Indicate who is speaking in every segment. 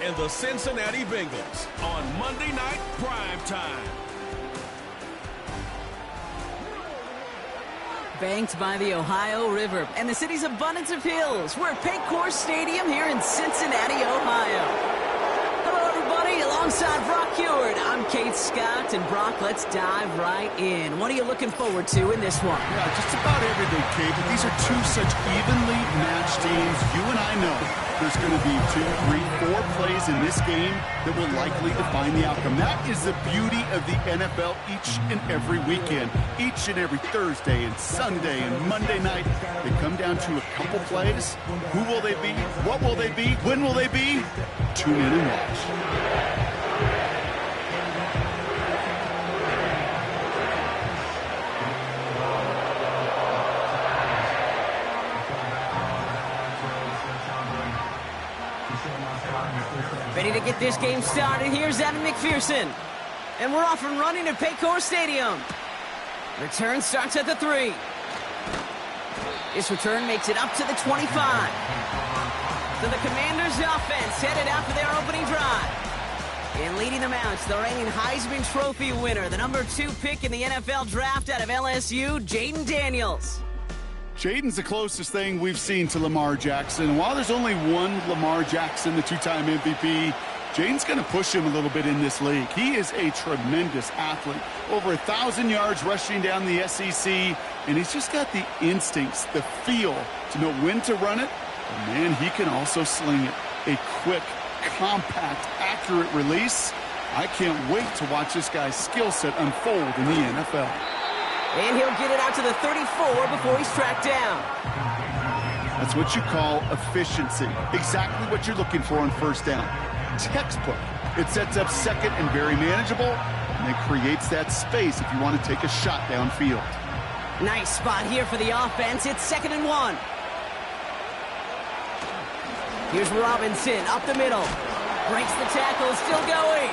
Speaker 1: and the Cincinnati Bengals on Monday Night Prime Time.
Speaker 2: Banked by the Ohio River and the city's abundance of hills. We're at Paycor Stadium here in Cincinnati, Ohio. Hello, everybody. Alongside Brock Heward, I'm Kate Scott. And Brock, let's dive right in. What are you looking forward to in this one?
Speaker 3: Yeah, just about everything, Kate. But these are two such evenly matched teams. You and I know there's going to be 2, 3, 4 plays in this game that will likely define the outcome. That is the beauty of the NFL each and every weekend. Each and every Thursday and Sunday and Monday night, they come down to a couple plays. Who will they be? What will they be? When will they be? Tune in and watch.
Speaker 2: Ready to get this game started. Here's Evan McPherson. And we're off and running at Paycor Stadium. Return starts at the 3. This return makes it up to the 25. So the Commanders' offense headed out for their opening drive. And leading them out, the reigning Heisman Trophy winner, the number 2 pick in the NFL draft out of LSU, Jayden Daniels.
Speaker 3: Jayden's the closest thing we've seen to Lamar Jackson. While there's only one Lamar Jackson, the 2-time MVP, Jayden's going to push him a little bit in this league. He is a tremendous athlete. Over 1,000 yards rushing down the SEC, and he's just got the instincts, the feel to know when to run it. And man, he can also sling it. A quick, compact, accurate release. I can't wait to watch this guy's skill set unfold in the NFL.
Speaker 2: And he'll get it out to the 34 before he's tracked down.
Speaker 3: That's what you call efficiency. Exactly what you're looking for on first down. Textbook. It sets up second and very manageable, and it creates that space if you want to take a shot downfield.
Speaker 2: Nice spot here for the offense. It's 2nd and 1. Here's Robinson up the middle. Breaks the tackle, still going.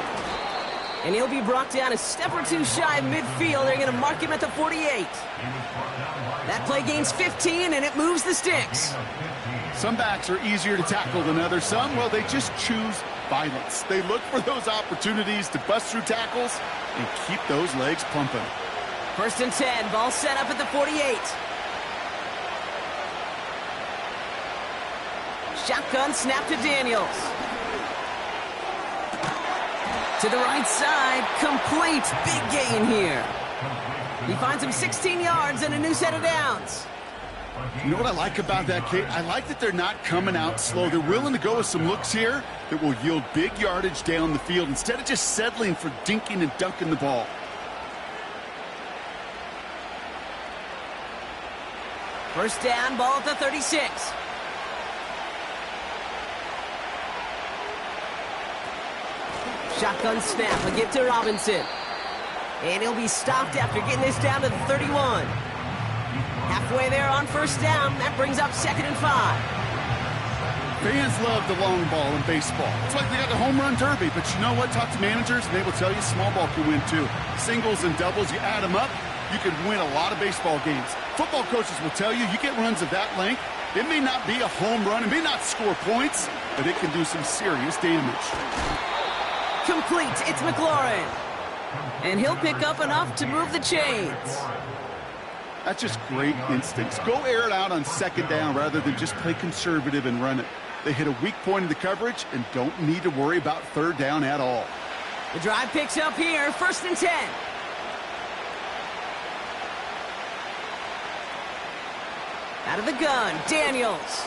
Speaker 2: And he'll be brought down a step or 2 shy of midfield. They're going to mark him at the 48. That play gains 15, and it moves the sticks.
Speaker 3: Some backs are easier to tackle than others. Some, well, they just choose violence. They look for those opportunities to bust through tackles and keep those legs pumping.
Speaker 2: 1st and 10, ball set up at the 48. Shotgun snap to Daniels. To the right side, complete. Big gain here. He finds him 16 yards and a new set of downs.
Speaker 3: You know what I like about that, Kate? I like that they're not coming out slow. They're willing to go with some looks here that will yield big yardage down the field instead of just settling for dinking and dunking the ball.
Speaker 2: First down, ball at the 36. Shotgun snap, a give to Robinson. And he'll be stopped after getting this down to the 31. Halfway there on first down, that brings up 2nd and 5.
Speaker 3: Fans love the long ball in baseball. It's like they got the home run derby, but you know what? Talk to managers, and they will tell you small ball can win too. Singles and doubles, you add them up, you can win a lot of baseball games. Football coaches will tell you, you get runs of that length, it may not be a home run, it may not score points, but it can do some serious damage.
Speaker 2: Complete, it's McLaurin. And he'll pick up enough to move the chains.
Speaker 3: That's just great instincts. Go air it out on 2nd down rather than just play conservative and run it. They hit a weak point in the coverage and don't need to worry about 3rd down at all.
Speaker 2: The drive picks up here, 1st and 10. Out of the gun, Daniels.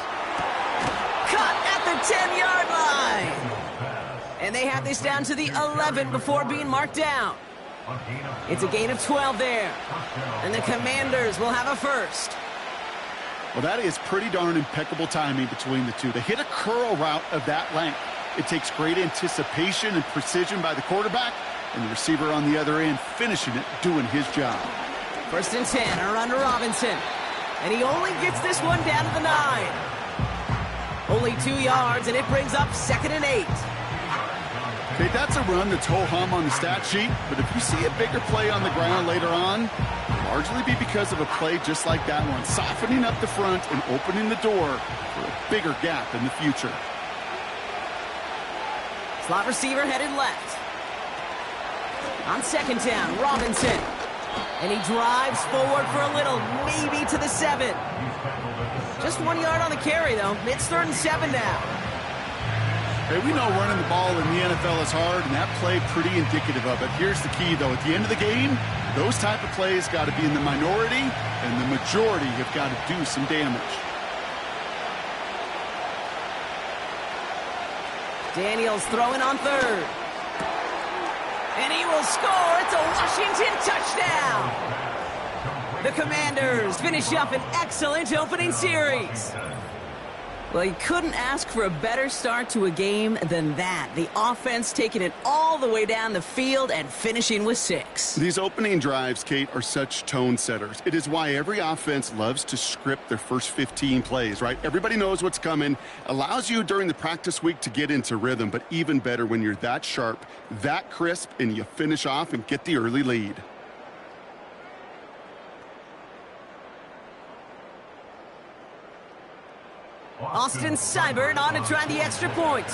Speaker 2: Cut at the 10-yard line. And they have this down to the 11 before being marked down. It's a gain of 12 there. And the Commanders will have a first.
Speaker 3: Well, that is pretty darn impeccable timing between the two. They hit a curl route of that length. It takes great anticipation and precision by the quarterback, and the receiver on the other end finishing it, doing his job.
Speaker 2: 1st and 10, a run to Robinson. And he only gets this one down to the 9. Only 2 yards, and it brings up 2nd and 8.
Speaker 3: Okay, that's a run that's ho-hum on the stat sheet, but if you see a bigger play on the ground later on, it'll largely be because of a play just like that one, softening up the front and opening the door for a bigger gap in the future.
Speaker 2: Slot receiver headed left. On second down, Robinson. And he drives forward for a little, maybe to the 7. Just 1 yard on the carry, though. It's 3rd and 7 now.
Speaker 3: Hey, we know running the ball in the NFL is hard, and that play pretty indicative of it. Here's the key, though. At the end of the game, those type of plays got to be in the minority, and the majority have got to do some damage.
Speaker 2: Daniels throwing on 3rd. And he will score. It's a Washington touchdown. The Commanders finish up an excellent opening series. Well, you couldn't ask for a better start to a game than that. The offense taking it all the way down the field and finishing with 6.
Speaker 3: These opening drives, Kate, are such tone setters. It is why every offense loves to script their first 15 plays, right? Everybody knows what's coming. Allows you during the practice week to get into rhythm, but even better when you're that sharp, that crisp, and you finish off and get the early lead.
Speaker 2: Austin Seibert on to try the extra point.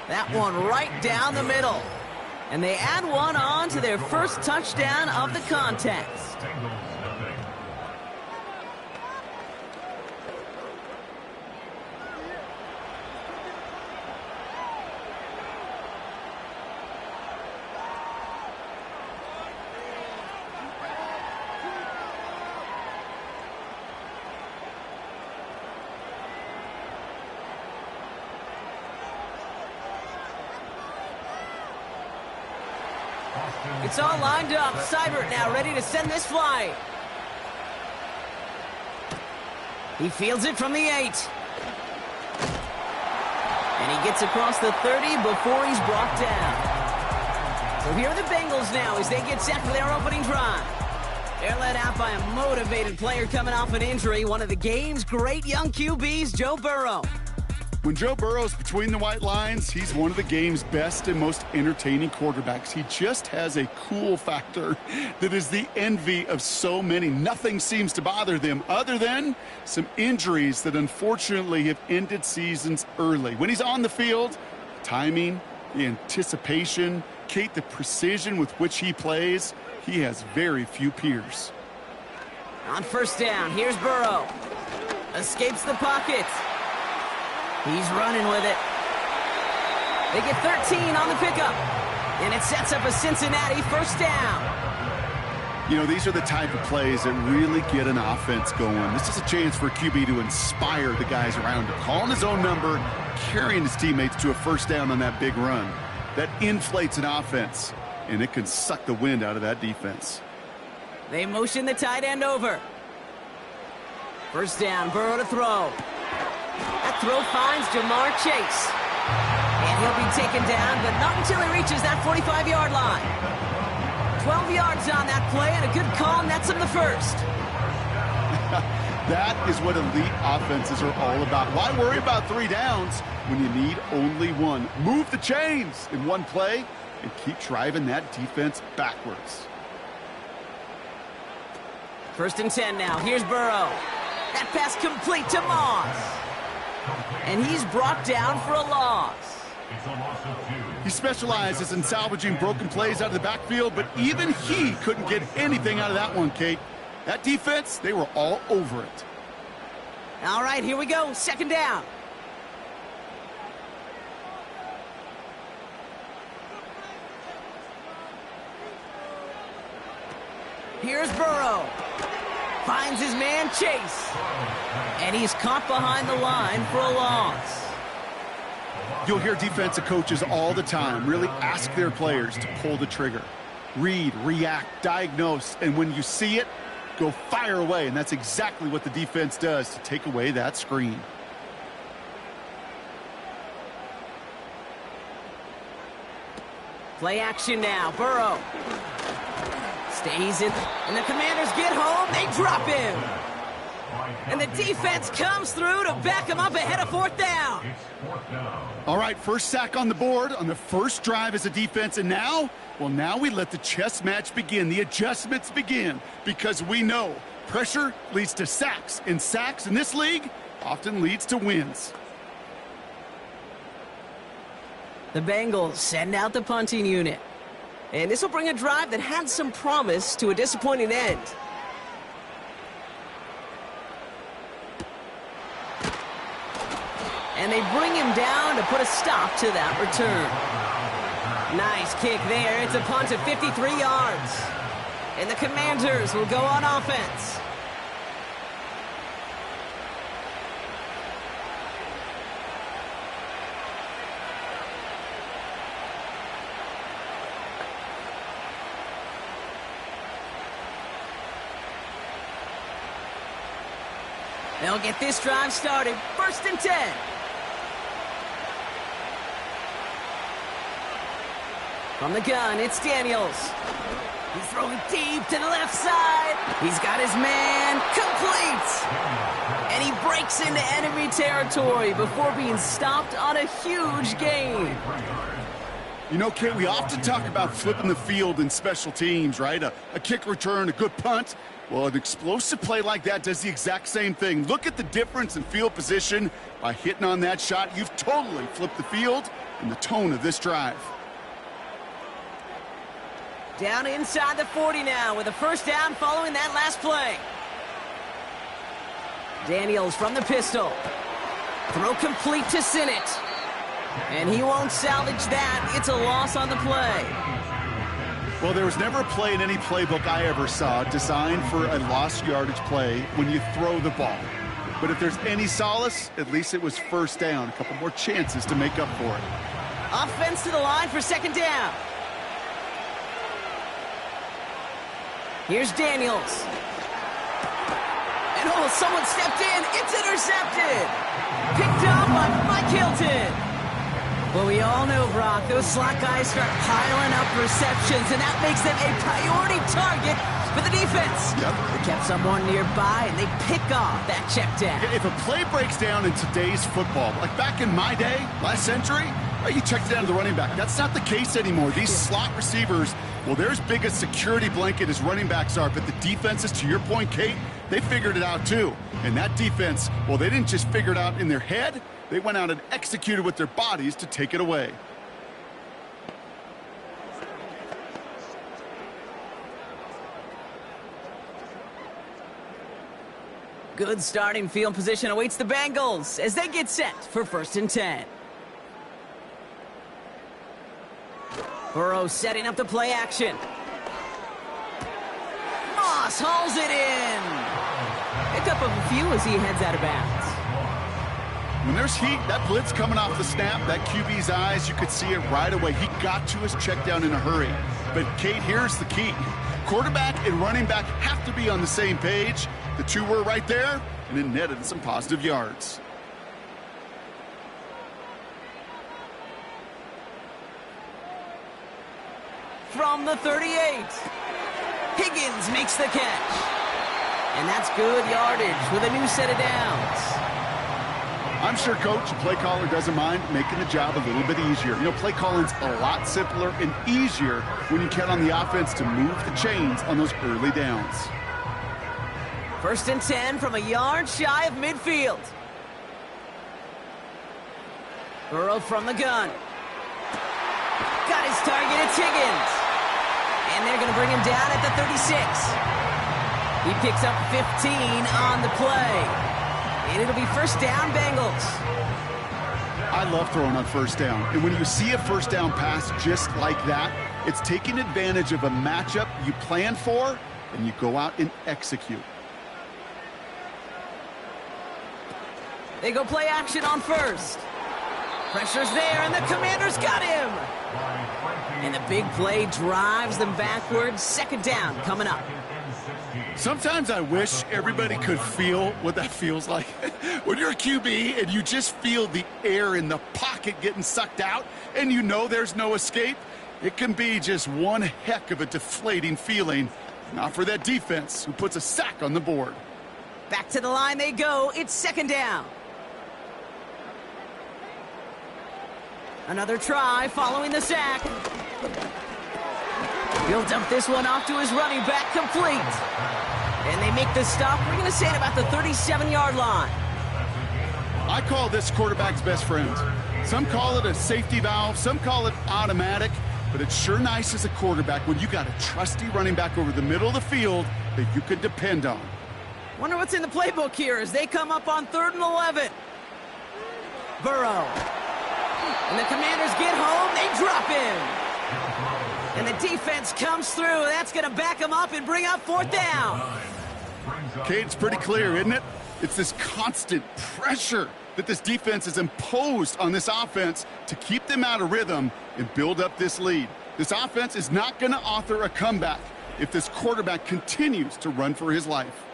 Speaker 2: That one right down the middle. And they add one on to their first touchdown of the contest. It's all lined up. Seibert now ready to send this flight. He fields it from the 8. And he gets across the 30 before he's brought down. So here are the Bengals now as they get set for their opening drive. They're led out by a motivated player coming off an injury. One of the game's great young QBs, Joe Burrow.
Speaker 3: When Joe Burrow's between the white lines, he's one of the game's best and most entertaining quarterbacks. He just has a cool factor that is the envy of so many. Nothing seems to bother them other than some injuries that unfortunately have ended seasons early. When he's on the field, timing, the anticipation, Kate, the precision with which he plays, he has very few peers.
Speaker 2: On first down, here's Burrow. Escapes the pocket. He's running with it. They get 13 on the pickup. And it sets up a Cincinnati first down.
Speaker 3: You know, these are the type of plays that really get an offense going. This is a chance for a QB to inspire the guys around him. Calling his own number, carrying his teammates to a first down on that big run. That inflates an offense, and it can suck the wind out of that defense.
Speaker 2: They motion the tight end over. First down, Burrow to throw. That throw finds Jamar Chase. And he'll be taken down, but not until he reaches that 45-yard line. 12 yards on that play, and a good call nets him the first.
Speaker 3: That is what elite offenses are all about. Why worry about 3 downs when you need only 1? Move the chains in one play and keep driving that defense backwards.
Speaker 2: First and 10 now. Here's Burrow. That pass complete to Moss. And he's brought down for a loss.
Speaker 3: He specializes in salvaging broken plays out of the backfield, but even he couldn't get anything out of that one, Kate. That defense, they were all over it.
Speaker 2: All right, here we go. Second down. Here's Burrow. Finds his man Chase. And he's caught behind the line for a loss.
Speaker 3: You'll hear defensive coaches all the time really ask their players to pull the trigger. Read, react, diagnose, and when you see it, go fire away. And that's exactly what the defense does to take away that screen.
Speaker 2: Play action now. Burrow. Stays in, and the Commanders get home. They drop him. And the defense comes through to back him up ahead of 4th down.
Speaker 3: All right, first sack on the board on the first drive as a defense. And now, well, now we let the chess match begin. The adjustments begin because we know pressure leads to sacks. And sacks in this league, often leads to wins.
Speaker 2: The Bengals send out the punting unit. And this will bring a drive that had some promise to a disappointing end. And they bring him down to put a stop to that return. Nice kick there. It's a punt of 53 yards. And the Commanders will go on offense. They'll get this drive started. 1st and 10. From the gun, it's Daniels. He's throwing deep to the left side. He's got his man complete. And he breaks into enemy territory before being stopped on a huge gain.
Speaker 3: You know, Kate, we often talk about flipping the field in special teams, right? A kick return, a good punt. Well, an explosive play like that does the exact same thing. Look at the difference in field position. By hitting on that shot, you've totally flipped the field and the tone of this drive.
Speaker 2: Down inside the 40 now with a 1st down following that last play. Daniels from the pistol. Throw complete to Sinnott. And he won't salvage that. It's a loss on the play.
Speaker 3: Well, there was never a play in any playbook I ever saw designed for a lost yardage play when you throw the ball. But if there's any solace, at least it was 1st down. A couple more chances to make up for it.
Speaker 2: Offense to the line for 2nd down. Here's Daniels. And someone stepped in. It's intercepted. Picked up by Mike Hilton. Well, we all know, Brock, those slot guys start piling up receptions, and that makes them a priority target for the defense.
Speaker 3: Yep.
Speaker 2: They kept someone nearby, and they pick off that check down.
Speaker 3: If a play breaks down in today's football, like back in my day, last century, right, you checked it down to the running back. That's not the case anymore. These slot receivers, well, they're as big a security blanket as running backs are, but the defenses, to your point, Kate, they figured it out too. And that defense, well, they didn't just figure it out in their head. They went out and executed with their bodies to take it away.
Speaker 2: Good starting field position awaits the Bengals as they get set for 1st and 10. Burrow setting up the play action. Moss hauls it in. Pick up a few as he heads out of bounds.
Speaker 3: When there's heat, that blitz coming off the snap, that QB's eyes, you could see it right away. He got to his check down in a hurry. But, Kate, here's the key. Quarterback and running back have to be on the same page. The two were right there, and it netted some positive yards.
Speaker 2: From the 38, Higgins makes the catch. And that's good yardage with a new set of downs.
Speaker 3: I'm sure coach and play caller doesn't mind making the job a little bit easier. You know, play calling's a lot simpler and easier when you count on the offense to move the chains on those early downs.
Speaker 2: 1st and 10 from a yard shy of midfield. Burrow from the gun. Got his target, it's Higgins. And they're going to bring him down at the 36. He picks up 15 on the play. And it'll be 1st down, Bengals.
Speaker 3: I love throwing on 1st down. And when you see a 1st down pass just like that, it's taking advantage of a matchup you plan for, and you go out and execute.
Speaker 2: They go play action on 1st. Pressure's there, and the Commanders got him. And the big play drives them backwards. 2nd down coming up.
Speaker 3: Sometimes I wish everybody could feel what that feels like. When you're a QB and you just feel the air in the pocket getting sucked out and you know there's no escape, it can be just one heck of a deflating feeling. Not for that defense who puts a sack on the board.
Speaker 2: Back to the line they go. It's 2nd down. Another try following the sack. He'll dump this one off to his running back, complete. And they make the stop. We're going to say at about the 37-yard line.
Speaker 3: I call this quarterback's best friend. Some call it a safety valve, some call it automatic, but it's sure nice as a quarterback when you got a trusty running back over the middle of the field that you can depend on.
Speaker 2: Wonder what's in the playbook here as they come up on 3rd and 11. Burrow. And the Commanders get home, they drop in. And the defense comes through. That's going to back them up and bring up 4th down.
Speaker 3: Okay, it's pretty clear, isn't it? It's this constant pressure that this defense has imposed on this offense to keep them out of rhythm and build up this lead. This offense is not going to author a comeback if this quarterback continues to run for his life.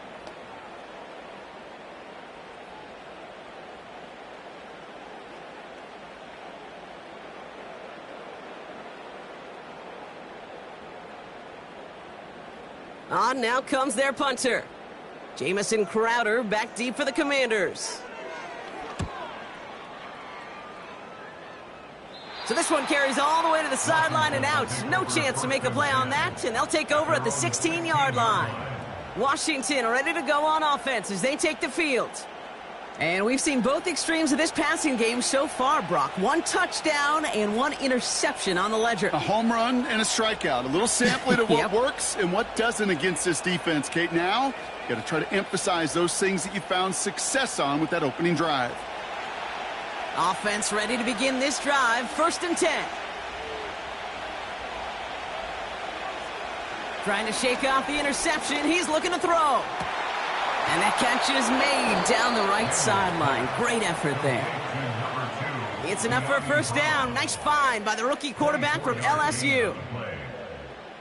Speaker 2: On now comes their punter. Jamison Crowder back deep for the Commanders. So this one carries all the way to the sideline and out. No chance to make a play on that, and they'll take over at the 16-yard line. Washington ready to go on offense as they take the field. And we've seen both extremes of this passing game so far, Brock. 1 touchdown and 1 interception on the ledger.
Speaker 3: A home run and a strikeout. A little sampling of what works and what doesn't against this defense, Kate. Now, you got to try to emphasize those things that you found success on with that opening drive.
Speaker 2: Offense ready to begin this drive. 1st and 10. Trying to shake off the interception. He's looking to throw. And that catch is made down the right sideline. Great effort there. It's enough for a 1st down. Nice find by the rookie quarterback from LSU.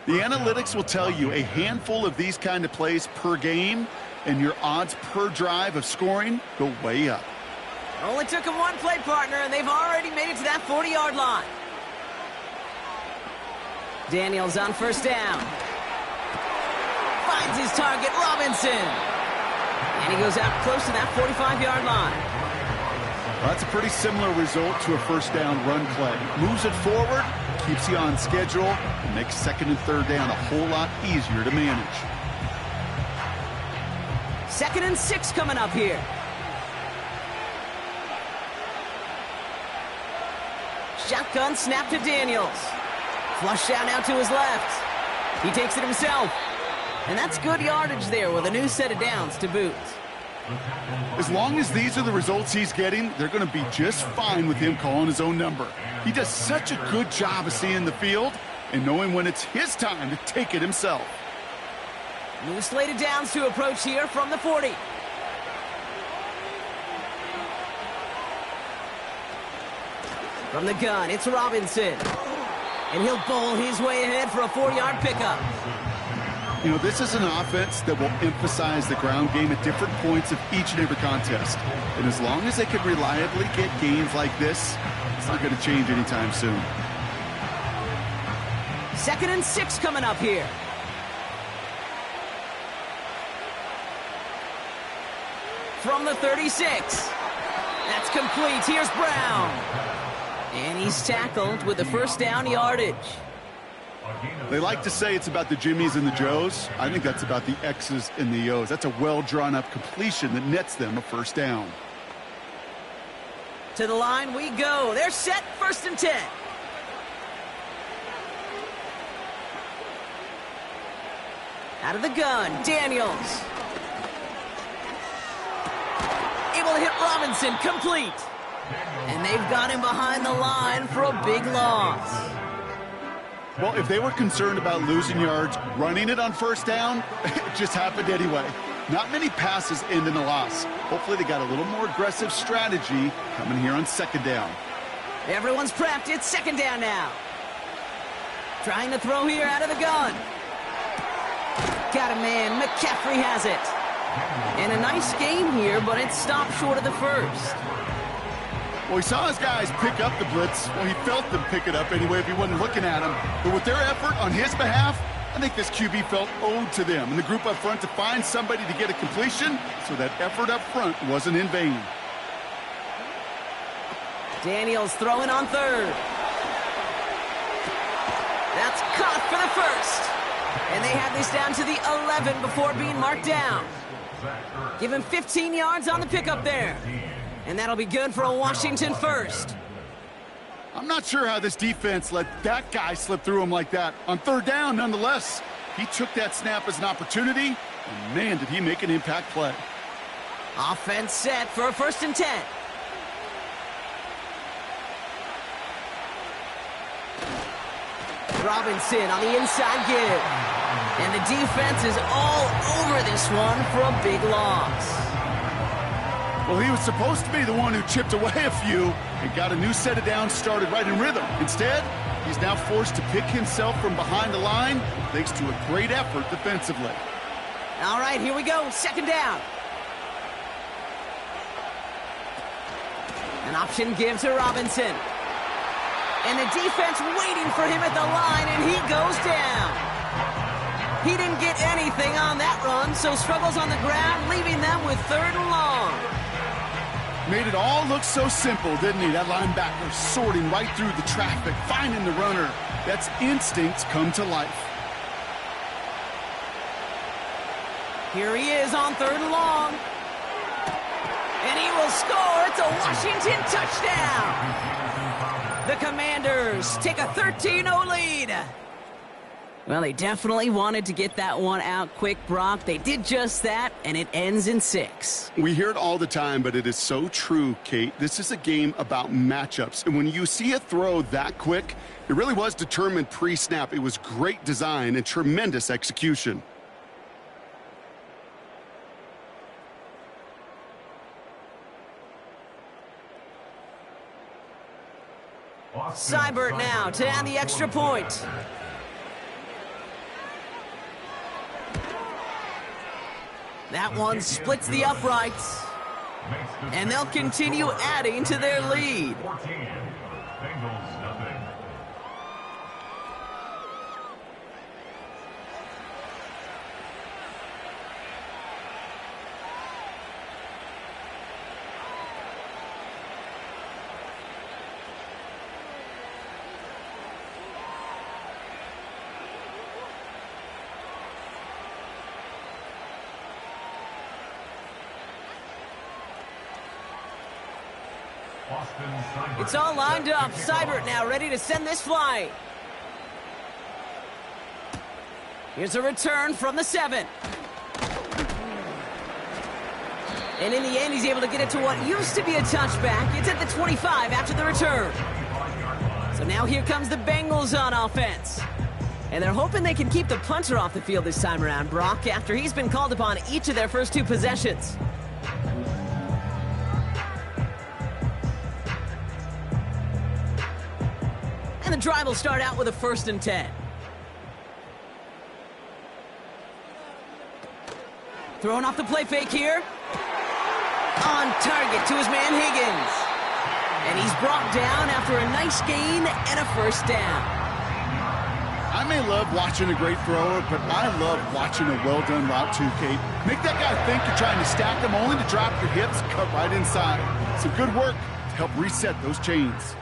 Speaker 3: The analytics will tell you a handful of these kind of plays per game, and your odds per drive of scoring go way up.
Speaker 2: Only took him 1 play, partner, and they've already made it to that 40-yard line. Daniels on 1st down. Finds his target, Robinson. And he goes out close to that 45-yard line.
Speaker 3: Well, that's a pretty similar result to a 1st down run play. Moves it forward, keeps you on schedule, and makes 2nd and 3rd down a whole lot easier to manage.
Speaker 2: 2nd and 6 coming up here. Shotgun snap to Daniels. Flush out now to his left. He takes it himself. And that's good yardage there with a new set of downs to boot.
Speaker 3: As long as these are the results he's getting, they're going to be just fine with him calling his own number. He does such a good job of seeing the field and knowing when it's his time to take it himself.
Speaker 2: New slated downs to approach here from the 40. From the gun, it's Robinson. And he'll bowl his way ahead for a 4-yard pickup.
Speaker 3: You know, this is an offense that will emphasize the ground game at different points of each and every contest. And as long as they can reliably get gains like this, it's not going to change anytime soon.
Speaker 2: 2nd and 6 coming up here. From the 36. That's complete. Here's Brown. And he's tackled with the 1st down yardage.
Speaker 3: They like to say it's about the Jimmies and the Joes. I think that's about the X's and the O's. That's a well-drawn-up completion that nets them a 1st down.
Speaker 2: To the line we go. They're set. 1st and 10. Out of the gun, Daniels. Able to hit Robinson, complete. And they've got him behind the line for a big loss.
Speaker 3: Well, if they were concerned about losing yards, running it on 1st down, it just happened anyway. Not many passes end in a loss. Hopefully they got a little more aggressive strategy coming here on 2nd down.
Speaker 2: Everyone's prepped. It's 2nd down now. Trying to throw here out of the gun. Got a man. McCaffrey has it. And a nice game here, but it stopped short of the 1st.
Speaker 3: Well, he saw his guys pick up the blitz. Well, he felt them pick it up anyway if he wasn't looking at him. But with their effort on his behalf, I think this QB felt owed to them and the group up front to find somebody to get a completion, so that effort up front wasn't in vain.
Speaker 2: Daniels throwing on 3rd. That's caught for the 1st. And they have this down to the 11 before being marked down. Give him 15 yards on the pickup there. And And that'll be good for a Washington first.
Speaker 3: I'm not sure how this defense let that guy slip through him like that. On third down, nonetheless, he took that snap as an opportunity, and man, did he make an impact play.
Speaker 2: Offense set for a 1st and 10. Robinson on the inside give. And the defense is all over this one for a big loss.
Speaker 3: Well, he was supposed to be the one who chipped away a few and got a new set of downs started right in rhythm. Instead, he's now forced to pick himself from behind the line thanks to a great effort defensively.
Speaker 2: All right, here we go. 2nd down. An option give to Robinson. And the defense waiting for him at the line, and he goes down. He didn't get anything on that run, so struggles on the ground, leaving them with 3rd and long.
Speaker 3: Made it all look so simple, didn't he? That linebacker sorting right through the traffic, finding the runner. That's instincts come to life.
Speaker 2: Here he is on 3rd and long. And he will score. It's a Washington touchdown. The Commanders take a 13-0 lead. Well, they definitely wanted to get that one out quick, Brock. They did just that, and it ends in 6.
Speaker 3: We hear it all the time, but it is so true, Kate. This is a game about matchups. And when you see a throw that quick, it really was determined pre-snap. It was great design and tremendous execution.
Speaker 2: Seibert now to add the extra point. That one splits the uprights. And they'll continue adding to their lead. It's all lined up. Seibert now ready to send this flight. Here's a return from the 7. And in the end, he's able to get it to what used to be a touchback. It's at the 25 after the return. So now here comes the Bengals on offense. And they're hoping they can keep the punter off the field this time around, Brock, after he's been called upon each of their first 2 possessions. And the drive will start out with a 1st and 10. Throwing off the play fake here. On target to his man Higgins. And he's brought down after a nice gain and a 1st down.
Speaker 3: I may love watching a great thrower, but I love watching a well-done route too, Kate. Make that guy think you're trying to stack them only to drop your hips, cut right inside. Some good work to help reset those chains.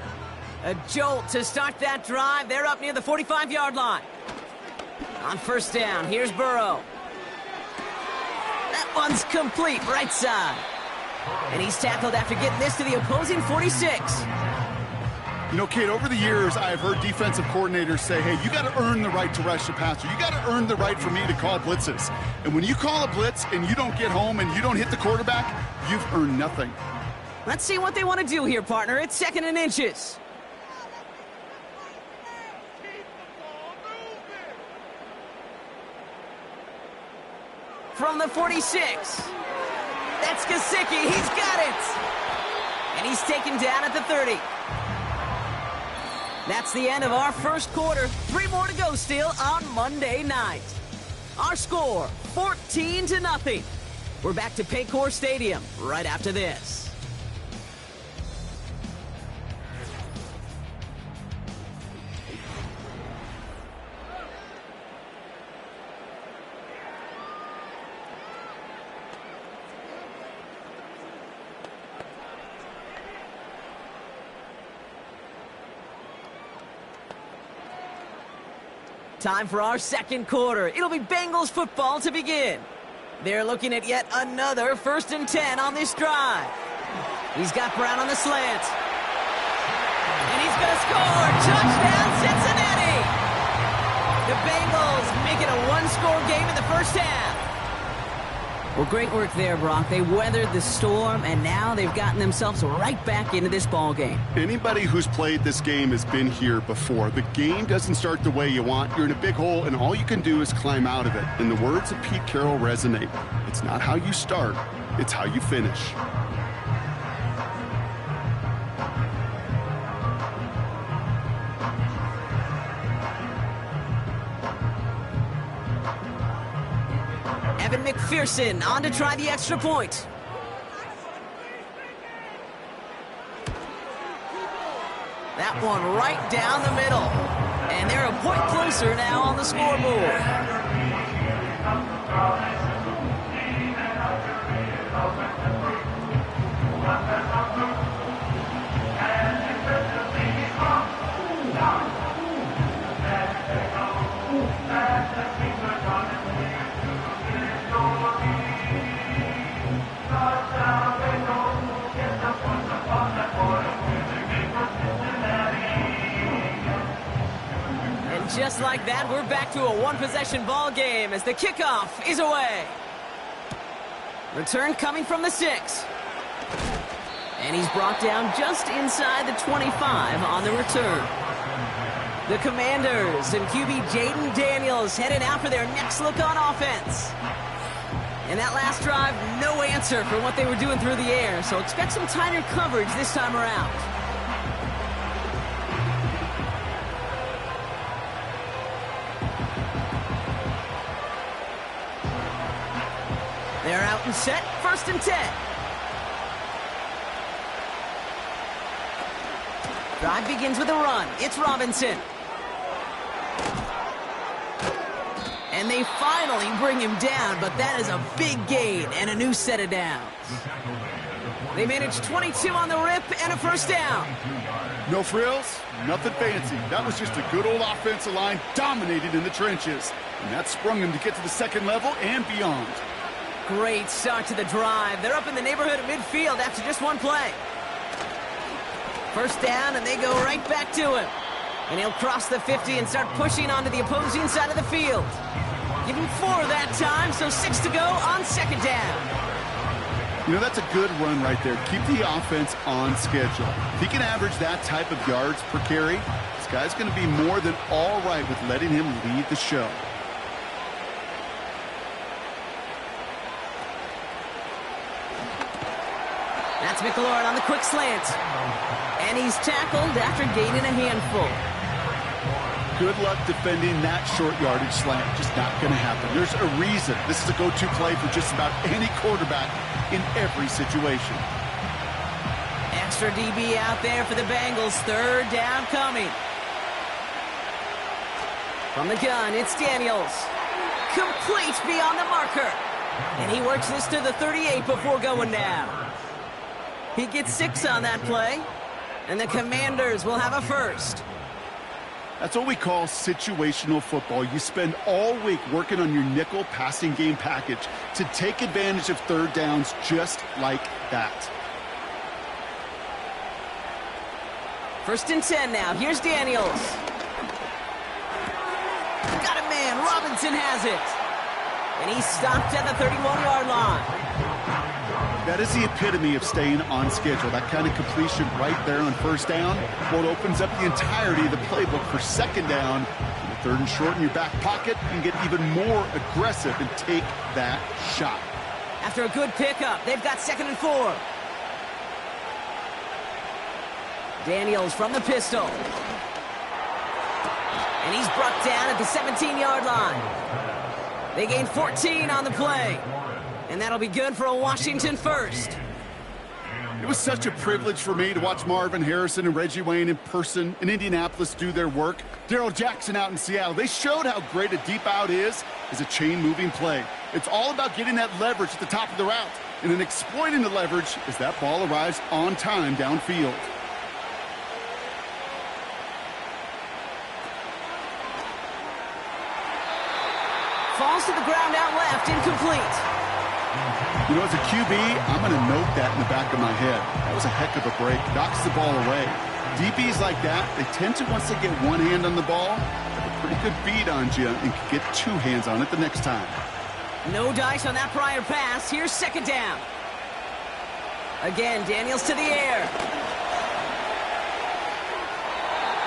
Speaker 2: A jolt to start that drive. They're up near the 45-yard line. On 1st down, here's Burrow. That one's complete, right side. And he's tackled after getting this to the opposing 46.
Speaker 3: You know, Kate, over the years, I have heard defensive coordinators say, hey, you got to earn the right to rush the passer. You got to earn the right for me to call blitzes. And when you call a blitz and you don't get home and you don't hit the quarterback, you've earned nothing.
Speaker 2: Let's see what they want to do here, partner. It's 2nd and inches. From the 46. That's Gesicki. He's got it. And he's taken down at the 30. That's the end of our first quarter. 3 more to go still on Monday night. Our score, 14-0. We're back to Paycor Stadium right after this. Time for our second quarter. It'll be Bengals football to begin. They're looking at yet another 1st and 10 on this drive. He's got Brown on the slant. And he's going to score. Touchdown, Cincinnati! The Bengals make it a one-score game in the first half. Well, great work there, Brock. They weathered the storm, and now they've gotten themselves right back into this ball game.
Speaker 3: Anybody who's played this game has been here before. The game doesn't start the way you want. You're in a big hole, and all you can do is climb out of it. And the words of Pete Carroll resonate. It's not how you start, it's how you finish.
Speaker 2: McPherson on to try the extra point. That one right down the middle. And they're a point closer now on the scoreboard. Just like that, we're back to a one-possession ball game as the kickoff is away. Return coming from the 6. And he's brought down just inside the 25 on the return. The Commanders and QB Jaden Daniels headed out for their next look on offense. And that last drive, no answer for what they were doing through the air, so expect some tighter coverage this time around. They're out and set, 1st and 10. Drive begins with a run. It's Robinson. And they finally bring him down, but that is a big gain and a new set of downs. They managed 22 on the rip and a first down.
Speaker 3: No frills, nothing fancy. That was just a good old offensive line dominated in the trenches. And that sprung them to get to the second level and beyond.
Speaker 2: Great start to the drive. They're up in the neighborhood of midfield after just one play. First down, and they go right back to him. And he'll cross the 50 and start pushing onto the opposing side of the field. Give him 4 that time, so 6 to go on second down.
Speaker 3: You know, that's a good run right there. Keep the offense on schedule. If he can average that type of yards per carry, this guy's going to be more than all right with letting him lead the show.
Speaker 2: That's McLaurin on the quick slant. And he's tackled after gaining a handful.
Speaker 3: Good luck defending that short yardage slant. Just not going to happen. There's a reason. This is a go-to play for just about any quarterback in every situation.
Speaker 2: Extra DB out there for the Bengals. 3rd down coming. From the gun, it's Daniels. Complete beyond the marker. And he works this to the 38 before going down. He gets 6 on that play, and the Commanders will have a first.
Speaker 3: That's what we call situational football. You spend all week working on your nickel passing game package to take advantage of 3rd downs just like that.
Speaker 2: 1st and 10 now. Here's Daniels. Got a man. Robinson has it. And he's stopped at the 31-yard line.
Speaker 3: That is the epitome of staying on schedule. That kind of completion right there on 1st down. Well, it opens up the entirety of the playbook for 2nd down. And the 3rd and short in your back pocket, you can get even more aggressive and take that shot.
Speaker 2: After a good pickup, they've got 2nd and 4. Daniels from the pistol. And he's brought down at the 17-yard line. They gain 14 on the play. And that'll be good for a Washington first.
Speaker 3: It was such a privilege for me to watch Marvin Harrison and Reggie Wayne in person in Indianapolis do their work. Darrell Jackson out in Seattle. They showed how great a deep out is as a chain-moving play. It's all about getting that leverage at the top of the route and then exploiting the leverage as that ball arrives on time downfield.
Speaker 2: Falls to the ground out left, incomplete.
Speaker 3: You know, as a QB, I'm going to note that in the back of my head. That was a heck of a break. Knocks the ball away. DBs like that, they tend to, once they get one hand on the ball, have a pretty good beat on you and can get two hands on it the next time.
Speaker 2: No dice on that prior pass. Here's second down. Again, Daniels to the air.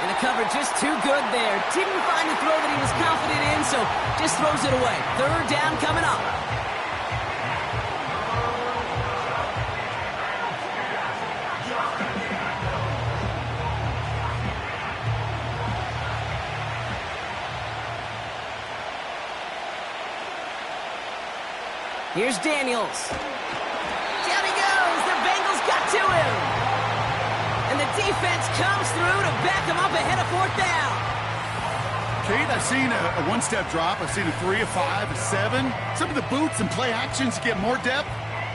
Speaker 2: And the coverage just too good there. Didn't find a throw that he was confident in, so just throws it away. Third down coming up. Here's Daniels. Down he goes. The Bengals got to him. And the defense comes through to back him up ahead of fourth down.
Speaker 3: Kate, I've seen a one-step drop. I've seen a 3, a 5, a 7. Some of the boots and play actions get more depth.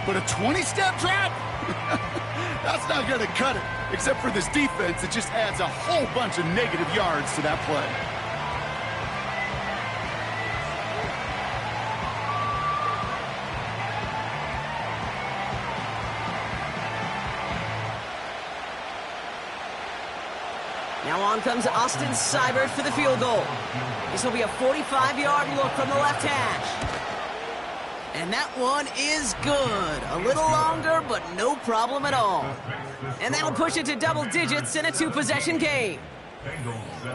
Speaker 3: But a 20-step drop? That's not going to cut it. Except for this defense, it just adds a whole bunch of negative yards to that play.
Speaker 2: Now on comes Austin Seibert for the field goal. This will be a 45-yard look from the left hash. And that one is good. A little longer, but no problem at all. And that'll push it to double digits in a two-possession game.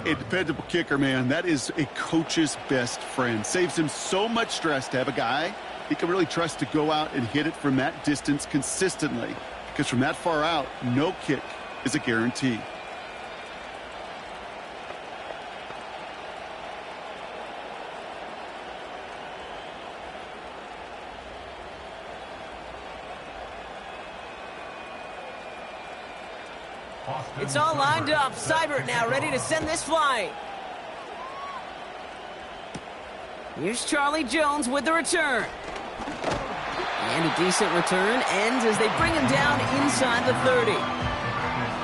Speaker 3: A dependable kicker, man. That is a coach's best friend. Saves him so much stress to have a guy he can really trust to go out and hit it from that distance consistently. Because from that far out, no kick is a guarantee.
Speaker 2: It's all lined up. Seibert now ready to send this flight. Here's Charlie Jones with the return. And a decent return ends as they bring him down inside the 30.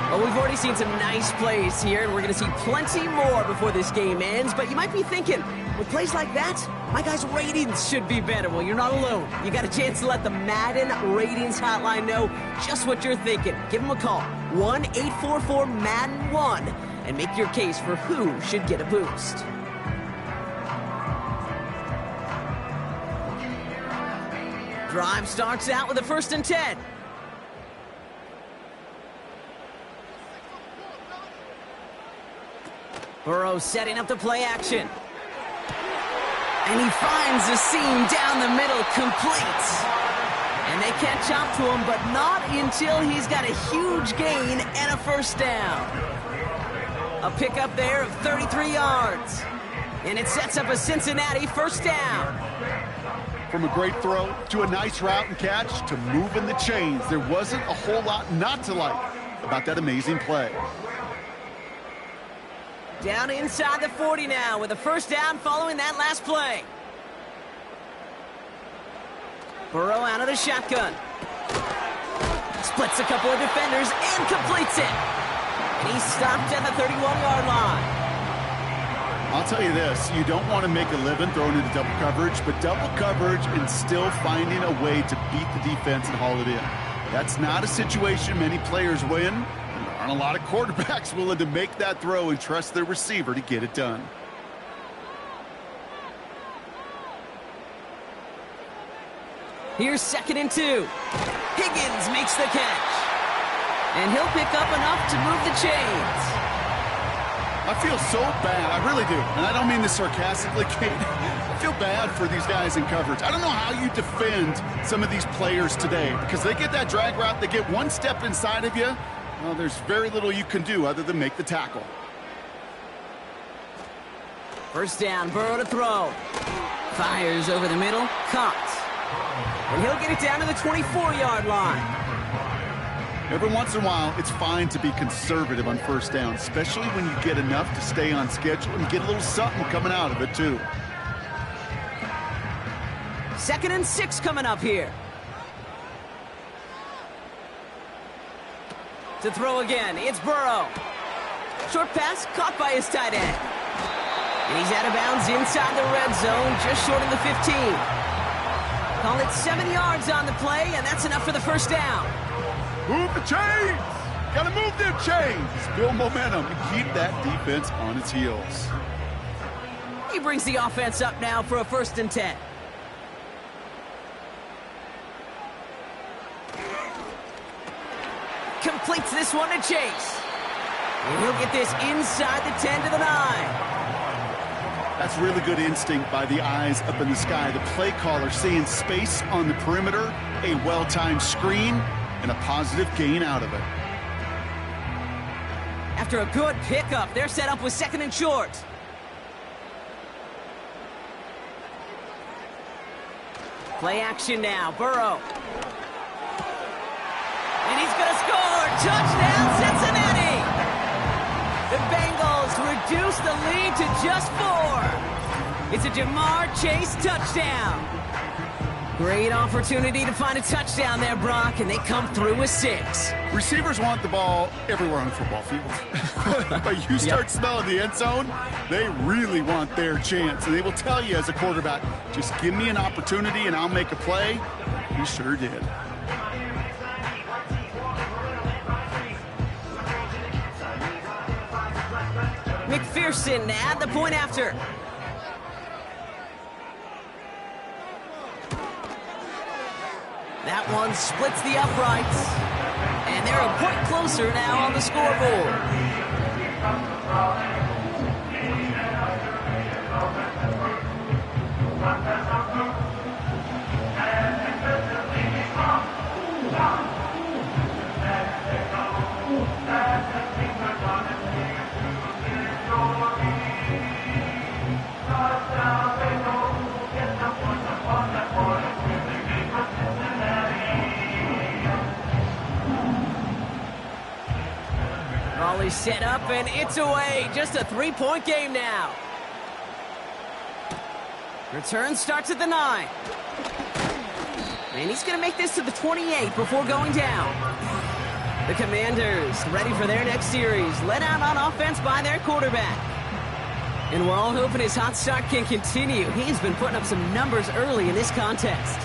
Speaker 2: Well, we've already seen some nice plays here, and we're going to see plenty more before this game ends. But you might be thinking, with plays like that, my guys' ratings should be better. Well, you're not alone. You got a chance to let the Madden Ratings Hotline know just what you're thinking. Give them a call, 1-844-MADDEN-1, and make your case for who should get a boost. Drive starts out with a 1st and 10. Burrow setting up the play action. And he finds the seam down the middle, complete. And they catch up to him, but not until he's got a huge gain and a 1st down. A pickup there of 33 yards. And it sets up a Cincinnati 1st down.
Speaker 3: From a great throw to a nice route and catch to moving the chains, there wasn't a whole lot not to like about that amazing play.
Speaker 2: Down inside the 40 now with a 1st down following that last play. Burrow out of the shotgun. Splits a couple of defenders and completes it. And he's stopped at the 31-yard line.
Speaker 3: I'll tell you this, you don't want to make a living throwing into double coverage, but double coverage and still finding a way to beat the defense and haul it in. That's not a situation many players win. There aren't a lot of quarterbacks willing to make that throw and trust their receiver to get it done.
Speaker 2: Here's 2nd and 2. Higgins makes the catch. And he'll pick up enough to move the chains.
Speaker 3: I feel so bad. I really do. And I don't mean this sarcastically, Kate. I feel bad for these guys in coverage. I don't know how you defend some of these players today because they get that drag route, they get one step inside of you. Well, there's very little you can do other than make the tackle.
Speaker 2: 1st down, Burrow to throw. Fires over the middle, caught. And he'll get it down to the 24-yard line.
Speaker 3: Every once in a while, it's fine to be conservative on 1st down, especially when you get enough to stay on schedule and get a little something coming out of it, too.
Speaker 2: 2nd and 6 coming up here. To throw again, it's Burrow. Short pass caught by his tight end. And he's out of bounds inside the red zone, just short of the 15. Call it 7 yards on the play, and that's enough for the first down.
Speaker 3: Move the chains! Gotta move them chains! Build momentum and keep that defense on its heels.
Speaker 2: He brings the offense up now for a 1st and 10. Completes this one to Chase. And he'll get this inside the 10 to the 9.
Speaker 3: That's really good instinct by the eyes up in the sky. The play caller seeing space on the perimeter, a well-timed screen, and a positive gain out of it.
Speaker 2: After a good pickup, they're set up with 2nd and short. Play action now, Burrow. And he's going to score! Touchdown, Cincinnati! The Bengals reduce the lead to just 4. It's a Jamar Chase touchdown. Great opportunity to find a touchdown there, Brock, and they come through with 6.
Speaker 3: Receivers want the ball everywhere on the football field. But you start smelling the end zone, they really want their chance. And they will tell you as a quarterback, just give me an opportunity and I'll make a play. He sure did.
Speaker 2: McPherson to add the point after. That one splits the uprights. And they're a point closer now on the scoreboard. Raleigh set up, and it's away. Just a 3-point game now. Return starts at the 9. And he's going to make this to the 28 before going down. The Commanders ready for their next series, led out on offense by their quarterback. And we're all hoping his hot start can continue. He's been putting up some numbers early in this contest.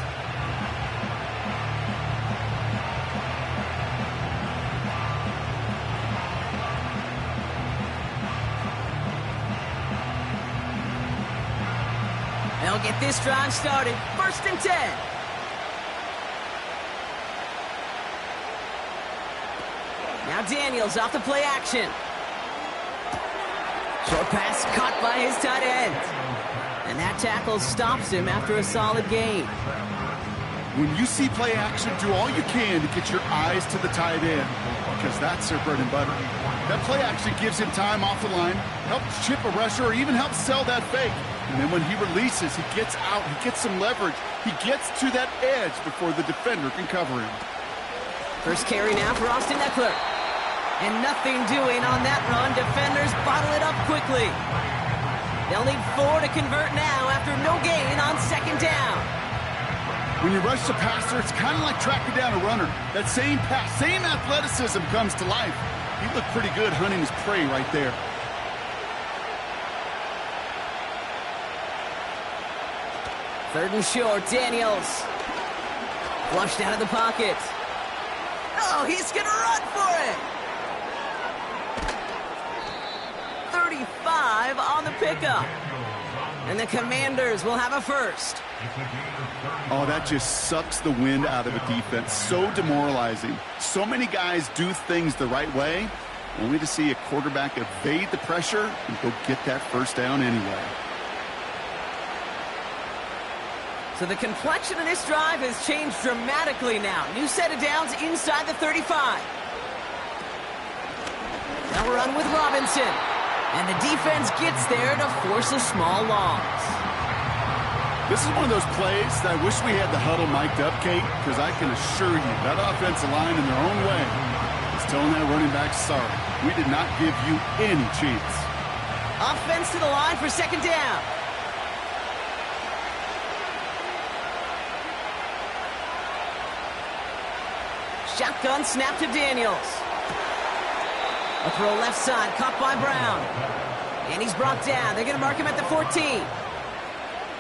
Speaker 2: They'll get this drive started. 1st and 10. Now Daniels off the play action. Short pass caught by his tight end. And that tackle stops him after a solid gain.
Speaker 3: When you see play action, do all you can to get your eyes to the tight end, because that's their bread and butter. That play action gives him time off the line, helps chip a rusher, or even helps sell that fake. And then when he releases, he gets out, he gets some leverage. He gets to that edge before the defender can cover him.
Speaker 2: First carry now for Austin Eckler. And nothing doing on that run. Defenders bottle it up quickly. They'll need 4 to convert now after no gain on 2nd down.
Speaker 3: When you rush the passer, it's kind of like tracking down a runner. That same pass, same athleticism comes to life. He looked pretty good hunting his prey right there.
Speaker 2: Third and short, Daniels. Flushed out of the pocket. Oh, he's going to run for it. 35 on the pickup. And the Commanders will have a first.
Speaker 3: Oh, that just sucks the wind out of a defense. So demoralizing. So many guys do things the right way, only to see a quarterback evade the pressure and go get that first down anyway.
Speaker 2: So the complexion of this drive has changed dramatically now. New set of downs inside the 35. They'll run with Robinson. And the defense gets there to force a small loss.
Speaker 3: This is one of those plays that I wish we had the huddle mic'd up, Kate, because I can assure you that offensive line in their own way is telling that running back, sorry, we did not give you any chance.
Speaker 2: Offense to the line for 2nd down. Shotgun snap to Daniels. A throw left side, caught by Brown. And he's brought down. They're going to mark him at the 14.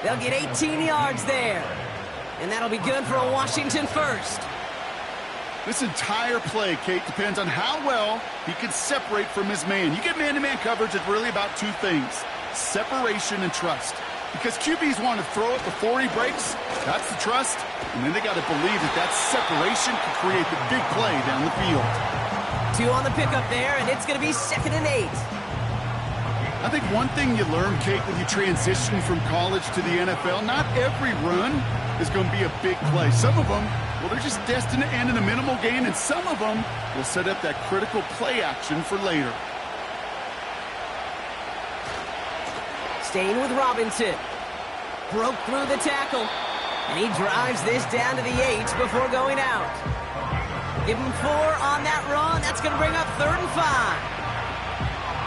Speaker 2: They'll get 18 yards there. And that'll be good for a Washington first.
Speaker 3: This entire play, Kate, depends on how well he can separate from his man. You get man-to-man coverage, it's really about two things: separation and trust. Because QBs want to throw it before he breaks, that's the trust. And then they got to believe that that separation can create the big play down the field.
Speaker 2: 2 on the pickup there, and it's going to be 2nd and 8.
Speaker 3: I think one thing you learn, Kate, when you transition from college to the NFL, not every run is going to be a big play. Some of them, well, they're just destined to end in a minimal gain, and some of them will set up that critical play action for later.
Speaker 2: Staying with Robinson. Broke through the tackle, and he drives this down to the 8 before going out. Give him 4 on that run. That's going to bring up 3rd and 5.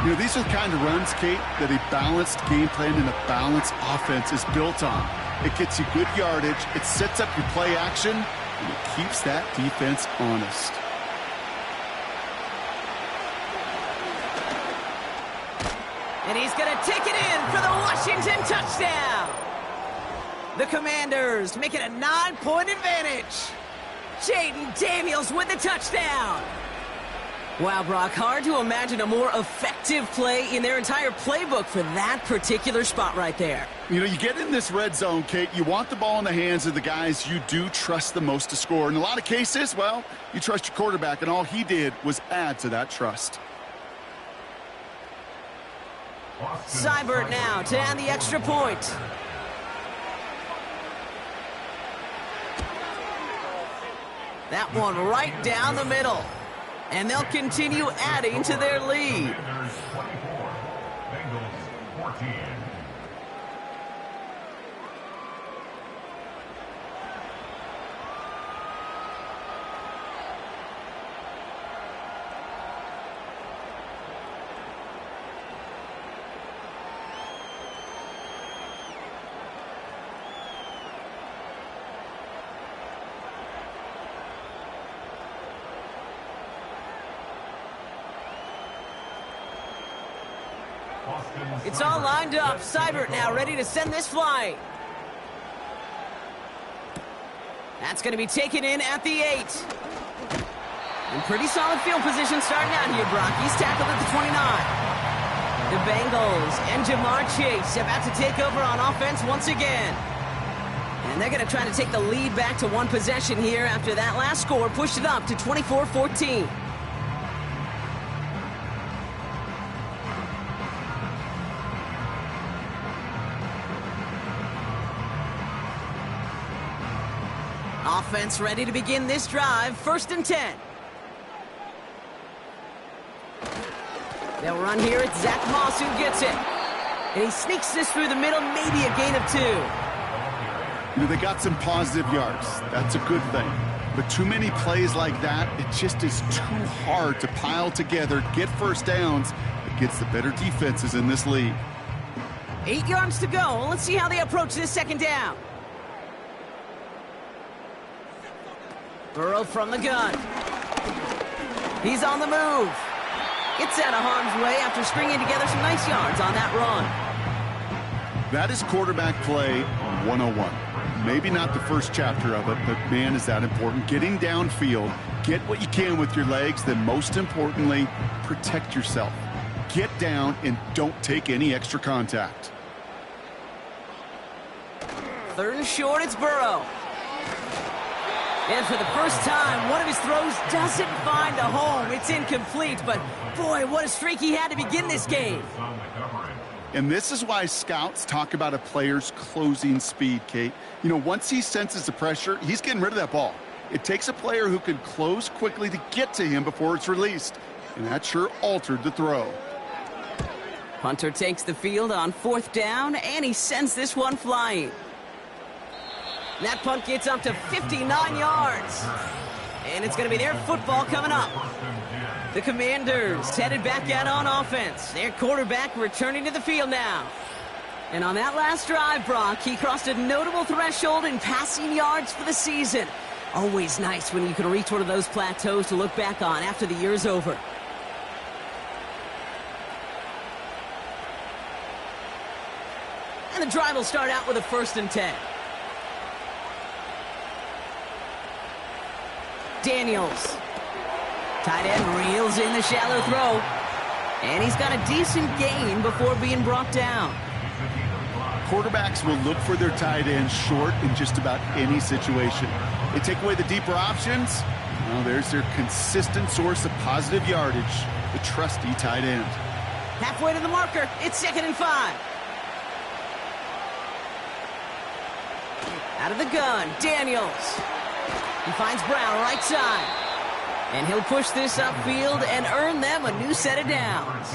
Speaker 3: You know, these are the kind of runs, Kate, that a balanced game plan and a balanced offense is built on. It gets you good yardage, it sets up your play action, and it keeps that defense honest.
Speaker 2: And he's going to take it in for the Washington touchdown. The Commanders make it a 9-point advantage. Jaden Daniels with the touchdown. Wow, Brock, hard to imagine a more effective play in their entire playbook for that particular spot right there.
Speaker 3: You know, you get in this red zone, Kate, you want the ball in the hands of the guys you do trust the most to score. In a lot of cases, well, you trust your quarterback, and all he did was add to that trust.
Speaker 2: Seibert now to add the extra point. That one right down the middle. And they'll continue adding to their lead. It's all lined up. Seibert now ready to send this flying. That's going to be taken in at the 8. In pretty solid field position starting out here, Brock. He's tackled at the 29. The Bengals and Jamar Chase about to take over on offense once again. And they're going to try to take the lead back to 1 possession here after that last score pushed it up to 24-14. Offense ready to begin this drive. 1st and 10. They'll run here. It's Zach Moss who gets it. And he sneaks this through the middle, maybe a gain of 2.
Speaker 3: You know, they got some positive yards. That's a good thing. But too many plays like that, it just is too hard to pile together, get first downs against the better defenses in this league.
Speaker 2: 8 yards to go. Let's see how they approach this 2nd down. Burrow from the gun. He's on the move. Gets out of harm's way after stringing together some nice yards on that run.
Speaker 3: That is quarterback play 101. Maybe not the first chapter of it, but man, is that important. Getting downfield, get what you can with your legs, then most importantly, protect yourself. Get down and don't take any extra contact.
Speaker 2: 3rd and short, it's Burrow. And for the first time, one of his throws doesn't find a home. It's incomplete, but boy, what a streak he had to begin this game.
Speaker 3: And this is why scouts talk about a player's closing speed, Kate. You know, once he senses the pressure, he's getting rid of that ball. It takes a player who can close quickly to get to him before it's released. And that sure altered the throw.
Speaker 2: Hunter takes the field on 4th down, and he sends this one flying. That punt gets up to 59 yards. And it's going to be their football coming up. The Commanders headed back out on offense. Their quarterback returning to the field now. And on that last drive, Brock, he crossed a notable threshold in passing yards for the season. Always nice when you can reach one of those plateaus to look back on after the year's over. And the drive will start out with a 1st and 10. Daniels. Tight end reels in the shallow throw. And he's got a decent gain before being brought down.
Speaker 3: Quarterbacks will look for their tight end short in just about any situation. They take away the deeper options. Well, there's their consistent source of positive yardage, the trusty tight end.
Speaker 2: Halfway to the marker. It's 2nd and 5. Out of the gun, Daniels. He finds Brown right side. And he'll push this upfield and earn them a new set of downs.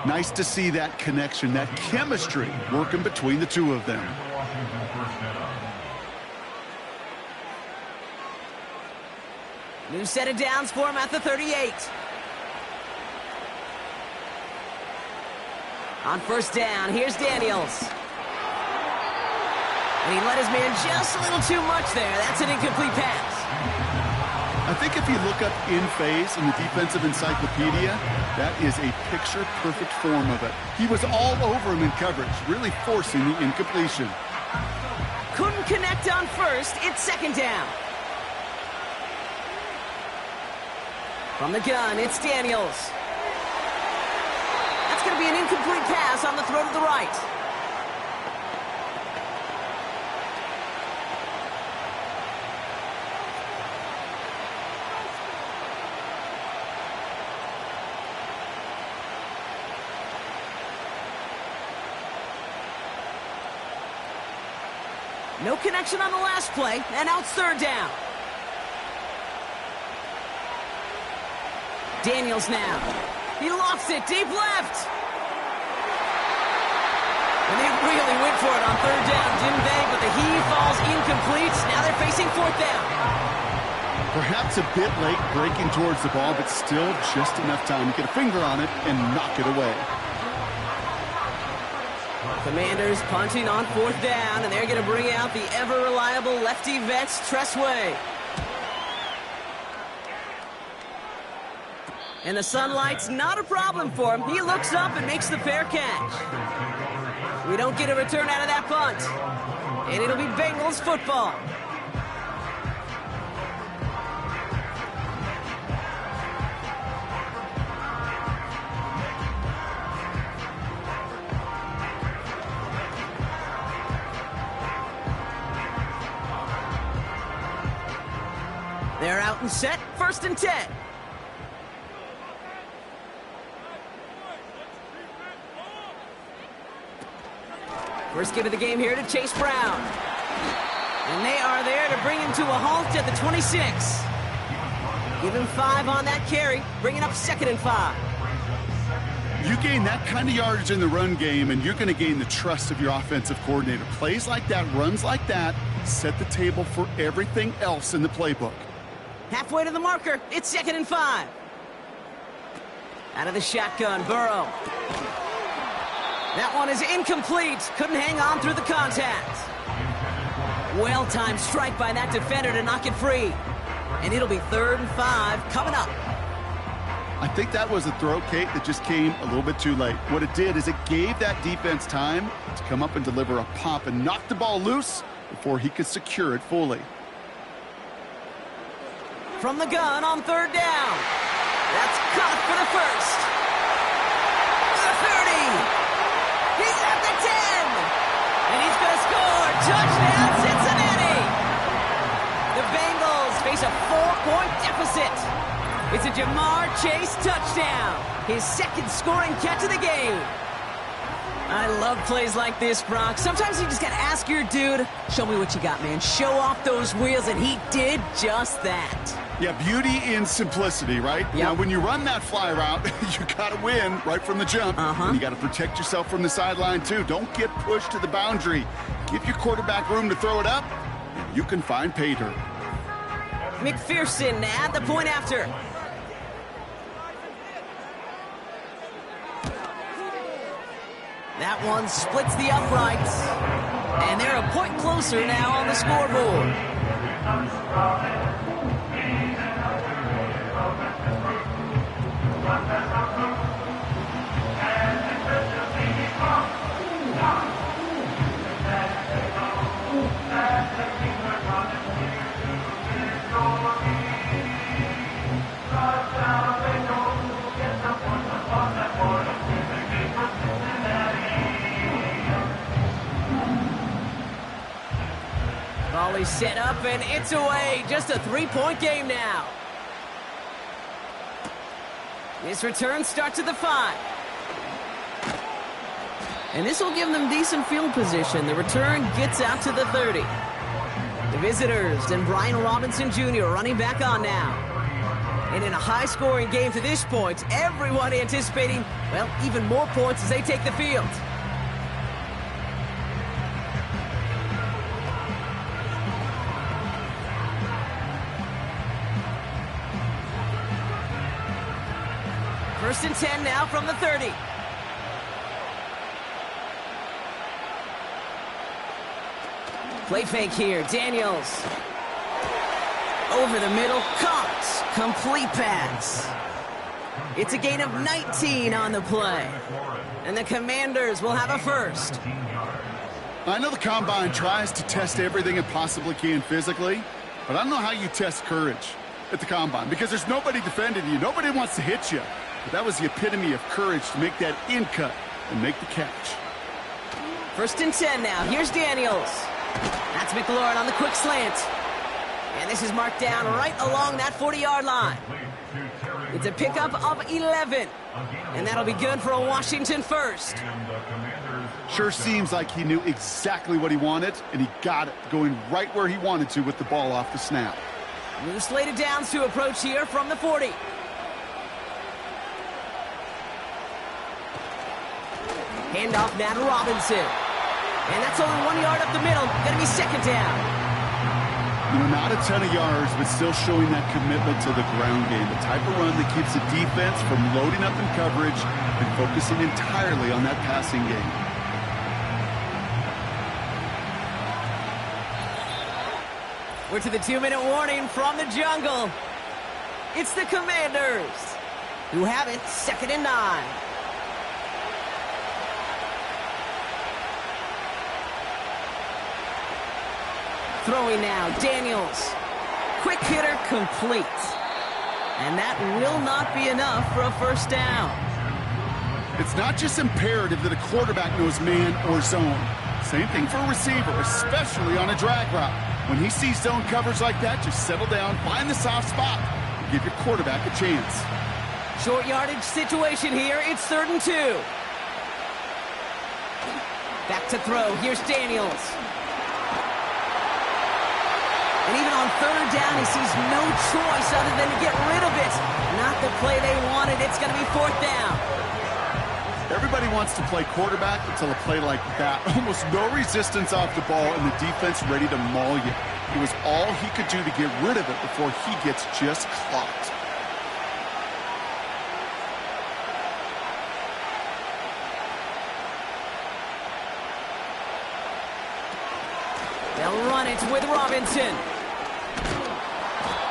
Speaker 3: Nice to see that connection, that chemistry working between the two of them.
Speaker 2: New set of downs for him at the 38. On 1st down, here's Daniels. And he let his man just a little too much there. That's an incomplete pass.
Speaker 3: I think if you look up in phase in the defensive encyclopedia, that is a picture-perfect form of it. He was all over him in coverage, really forcing the incompletion.
Speaker 2: Couldn't connect on 1st. It's 2nd down. From the gun, it's Daniels. That's going to be an incomplete pass on the throw to the right. No connection on the last play, and now it's 3rd down. Daniels now. He lofts it deep left. And they really went for it on 3rd down, didn't they? But the heave falls incomplete. Now they're facing 4th down.
Speaker 3: Perhaps a bit late breaking towards the ball, but still just enough time to get a finger on it and knock it away.
Speaker 2: Commanders punting on 4th down, and they're going to bring out the ever-reliable lefty vets, Tressway. And the sunlight's not a problem for him. He looks up and makes the fair catch. We don't get a return out of that punt. And it'll be Bengals football. They're out and set, 1st and 10. First give of the game here to Chase Brown. And they are there to bring him to a halt at the 26. Give him 5 on that carry, bringing up 2nd and 5.
Speaker 3: You gain that kind of yardage in the run game, and you're going to gain the trust of your offensive coordinator. Plays like that, runs like that, set the table for everything else in the playbook.
Speaker 2: Halfway to the marker, it's 2nd and 5. Out of the shotgun, Burrow. That one is incomplete. Couldn't hang on through the contact. Well-timed strike by that defender to knock it free. And it'll be 3rd and 5 coming up.
Speaker 3: I think that was a throw, Kate, that just came a little bit too late. What it did is it gave that defense time to come up and deliver a pop and knock the ball loose before he could secure it fully.
Speaker 2: From the gun on 3rd down. That's caught for the 1st. The 30. He's at the 10. And he's going to score. Touchdown, Cincinnati. The Bengals face a 4-point deficit. It's a Jamar Chase touchdown. His 2nd scoring catch of the game. I love plays like this, Brock. Sometimes you just got to ask your dude, show me what you got, man. Show off those wheels, and he did just that.
Speaker 3: Yeah, beauty in simplicity, right?
Speaker 2: Yep.
Speaker 3: Now, when you run that fly route, you got to win right from the jump. And you got to protect yourself from the sideline, too. Don't get pushed to the boundary. Give your quarterback room to throw it up, and you can find pay dirt.
Speaker 2: McPherson at the point after. That one splits the uprights. And they're a point closer now on the scoreboard. he's set up, and it's away. Just a 3-point game now. This return starts at the 5. And this will give them decent field position. The return gets out to the 30. The visitors and Brian Robinson Jr. running back on now. And in a high-scoring game to this point, everyone anticipating, well, even more points as they take the field. First and 10 now from the 30. Play fake here, Daniels. Over the middle, caught. Complete pass. It's a gain of 19 on the play. And the Commanders will have a first.
Speaker 3: I know the Combine tries to test everything it possibly can physically, but I don't know how you test courage at the Combine because there's nobody defending you. Nobody wants to hit you. But that was the epitome of courage to make that in cut and make the catch.
Speaker 2: First and 10 now. Here's Daniels. That's McLaurin on the quick slant. And this is marked down right along that 40-yard line. It's a pickup of 11. And that'll be good for a Washington first.
Speaker 3: Sure seems like he knew exactly what he wanted, and he got it, going right where he wanted to with the ball off the snap.
Speaker 2: New slated downs to approach here from the 40. Handoff now to Robinson. And that's only 1 yard up the middle. Gonna be second down.
Speaker 3: You know, not a ton of yards, but still showing that commitment to the ground game. The type of run that keeps the defense from loading up in coverage and focusing entirely on that passing game.
Speaker 2: We're to the 2-minute warning from the jungle. It's the Commanders who have it, second and 9. Throwing now, Daniels. Quick hitter complete. And that will not be enough for a first down.
Speaker 3: It's not just imperative that a quarterback knows man or zone. Same thing for a receiver, especially on a drag route. When he sees zone coverage like that, just settle down, find the soft spot, and give your quarterback a chance.
Speaker 2: Short yardage situation here. It's 3rd and 2. Back to throw. Here's Daniels. And even on 3rd down, he sees no choice other than to get rid of it. Not the play they wanted. It's going to be 4th down.
Speaker 3: Everybody wants to play quarterback until a play like that. Almost no resistance off the ball and the defense ready to maul you. It was all he could do to get rid of it before he gets just clocked.
Speaker 2: They'll run it with Robinson.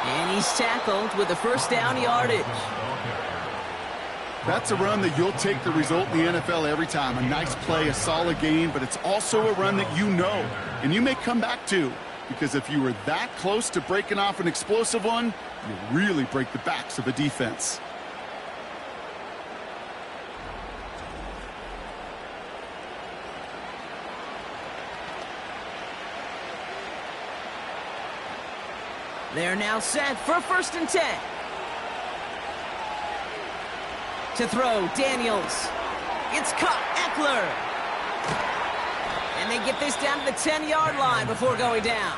Speaker 2: And he's tackled with the first down yardage.
Speaker 3: That's a run that you'll take the result in the NFL every time. A nice play, a solid game, but it's also a run that you know and you may come back to. Because if you were that close to breaking off an explosive one, you really break the backs of a defense.
Speaker 2: They're now set for 1st and 10. To throw, Daniels. It's caught, Eckler. And they get this down to the 10-yard line before going down.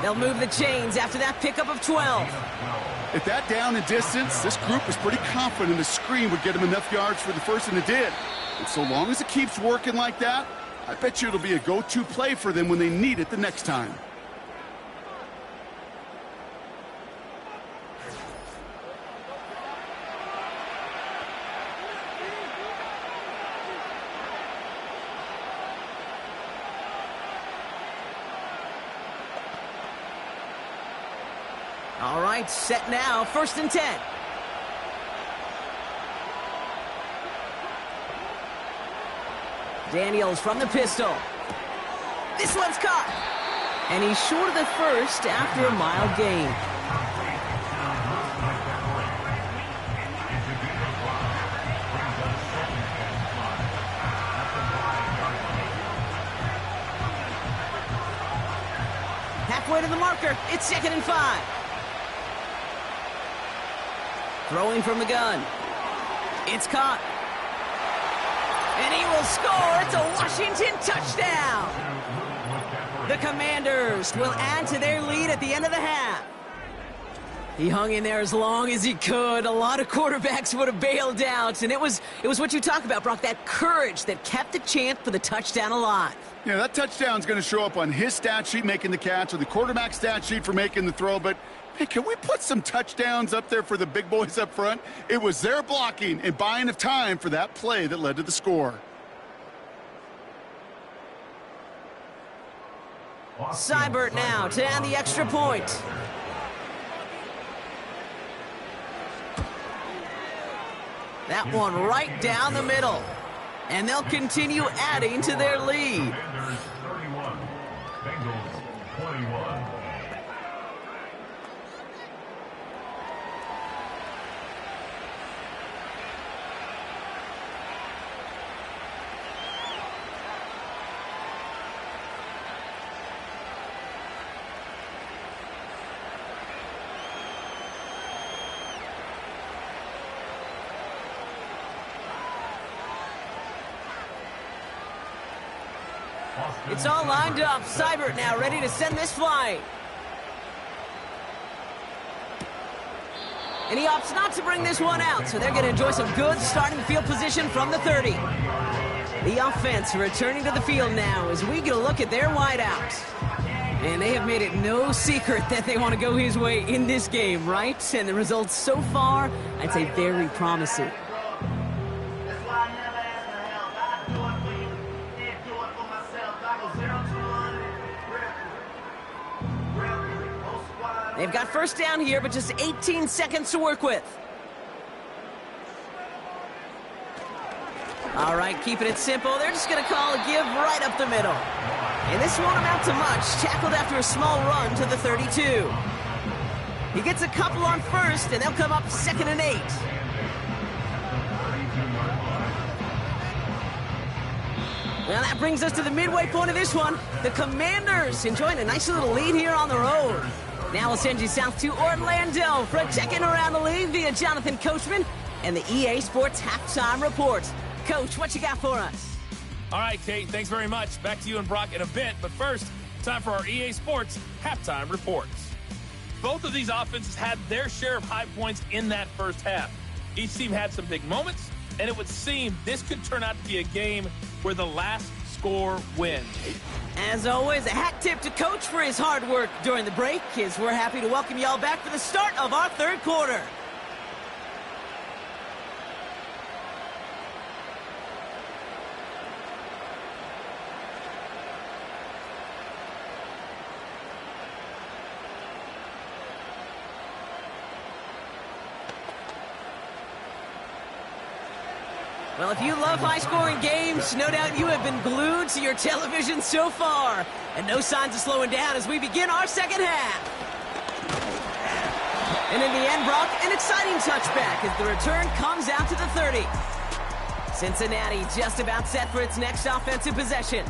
Speaker 2: They'll move the chains after that pickup of 12.
Speaker 3: At that down and distance, this group was pretty confident the screen would get them enough yards for the first, and it did. And so long as it keeps working like that, I bet you it'll be a go-to play for them when they need it the next time.
Speaker 2: All right, set now, 1st and 10. Daniels from the pistol. This one's caught. And he's short of the first after a mild gain. halfway to the marker. It's 2nd and 5. Throwing from the gun. It's caught. And he will score. It's a Washington touchdown. The Commanders will add to their lead at the end of the half. He hung in there as long as he could. A lot of quarterbacks would have bailed out. And it was what you talk about, Brock, that courage that kept the chance for the touchdown alive.
Speaker 3: Yeah, that touchdown's going to show up on his stat sheet making the catch or the quarterback stat sheet for making the throw. But, hey, can we put some touchdowns up there for the big boys up front? It was their blocking and buying of time for that play that led to the score.
Speaker 2: Seibert now to add the extra point. That one right down the middle. And they'll continue adding to their lead.
Speaker 4: Commanders 31, Bengals 21.
Speaker 2: It's all lined up. Seibert now ready to send this flying. And he opts not to bring this one out, so they're going to enjoy some good starting field position from the 30. The offense returning to the field now as we get a look at their wideouts. And they have made it no secret that they want to go his way in this game, right? And the results so far, I'd say very promising. They've got first down here, but just 18 seconds to work with. All right, keeping it simple. They're just going to call a give right up the middle. And this won't amount to much. Tackled after a small run to the 32. He gets a couple on first, and they'll come up 2nd and 8. Well, that brings us to the midway point of this one. The Commanders enjoying a nice little lead here on the road. Now we'll send you south to Orlando for a check-in around the league via Jonathan Coachman and the EA Sports Halftime Report. Coach, what you got for us?
Speaker 5: All right, Kate, thanks very much. Back to you and Brock in a bit. But first, time for our EA Sports Halftime Reports. Both of these offenses had their share of high points in that first half. Each team had some big moments, and it would seem this could turn out to be a game where the last score wins.
Speaker 2: As always, a hat tip to Coach for his hard work during the break, as we're happy to welcome y'all back for the start of our third quarter. Well, if you love high-scoring games, no doubt you have been glued to your television so far. And no signs of slowing down as we begin our second half. And in the end, Brock, an exciting touchback as the return comes out to the 30. Cincinnati just about set for its next offensive possession.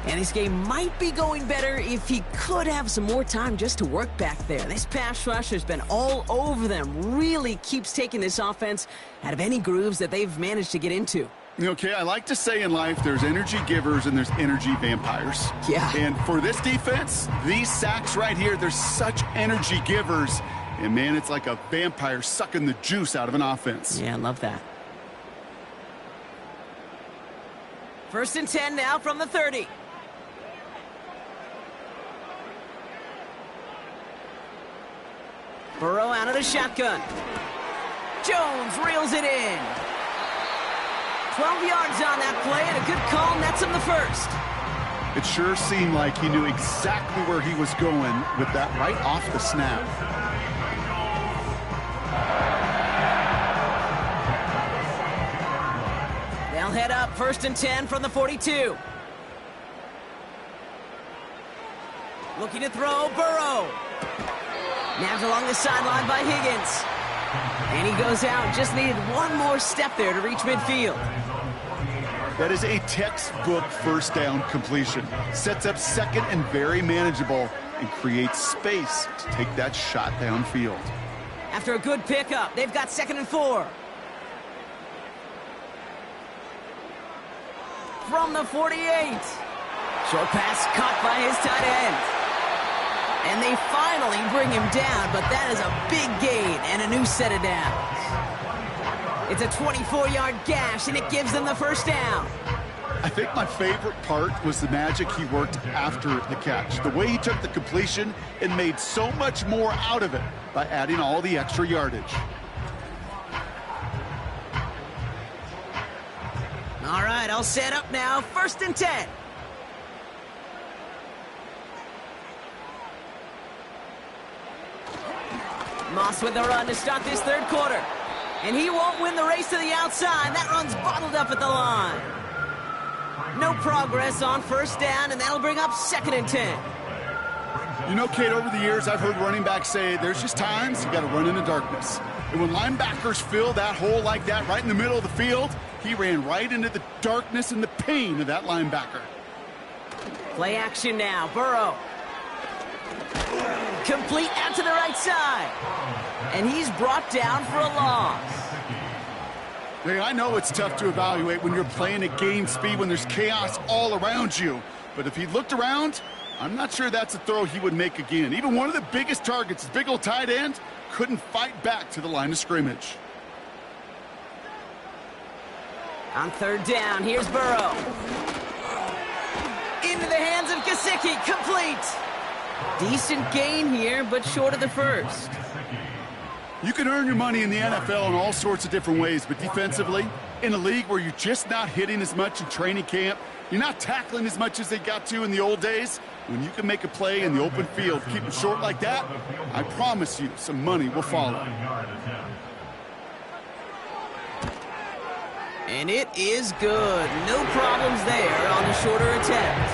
Speaker 2: And this game might be going better if he could have some more time just to work back there. This pass rush has been all over them. Really keeps taking this offense out of any grooves that they've managed to get into.
Speaker 3: Okay, I like to say in life there's energy givers and there's energy vampires.
Speaker 2: Yeah.
Speaker 3: And for this defense, these sacks right here, they're such energy givers. And, man, it's like a vampire sucking the juice out of an offense.
Speaker 2: Yeah, I love that. 1st and 10 now from the 30. Burrow out of the shotgun. Jones reels it in. 12 yards on that play, and a good call nets him the first.
Speaker 3: It sure seemed like he knew exactly where he was going with that right off the snap.
Speaker 2: They'll head up 1st and 10 from the 42. Looking to throw, Burrow. Nabbed along the sideline by Higgins. And he goes out. Just needed one more step there to reach midfield.
Speaker 3: That is a textbook first down completion. Sets up second and very manageable. and create space to take that shot downfield.
Speaker 2: After a good pickup, they've got 2nd and 4. From the 48. Short pass caught by his tight end. And they finally bring him down, but that is a big gain and a new set of downs. It's a 24-yard gash, and it gives them the first down.
Speaker 3: I think my favorite part was the magic he worked after the catch. The way he took the completion and made so much more out of it by adding all the extra yardage.
Speaker 2: All right, I'll set up now. 1st and 10. Moss with the run to start this 3rd quarter. And he won't win the race to the outside. That run's bottled up at the line. No progress on 1st down, and that'll bring up 2nd and 10.
Speaker 3: You know, Kate, over the years, I've heard running backs say there's just times you got to run in the darkness. And when linebackers fill that hole like that right in the middle of the field, he ran right into the darkness and the pain of that linebacker.
Speaker 2: Play action now. Burrow. Complete out to the right side. And he's brought down for a loss.
Speaker 3: Hey, I know it's tough to evaluate when you're playing at game speed when there's chaos all around you. But if he looked around, I'm not sure that's a throw he would make again. Even one of the biggest targets, his big old tight end, couldn't fight back to the line of scrimmage.
Speaker 2: On 3rd down, here's Burrow. Into the hands of Gesicki, complete. Decent gain here, but short of the 1st.
Speaker 3: You can earn your money in the NFL in all sorts of different ways, but defensively, in a league where you're just not hitting as much in training camp, you're not tackling as much as they got to in the old days, when you can make a play in the open field, keep it short like that, I promise you some money will follow.
Speaker 2: And it is good. No problems there on the shorter attempt.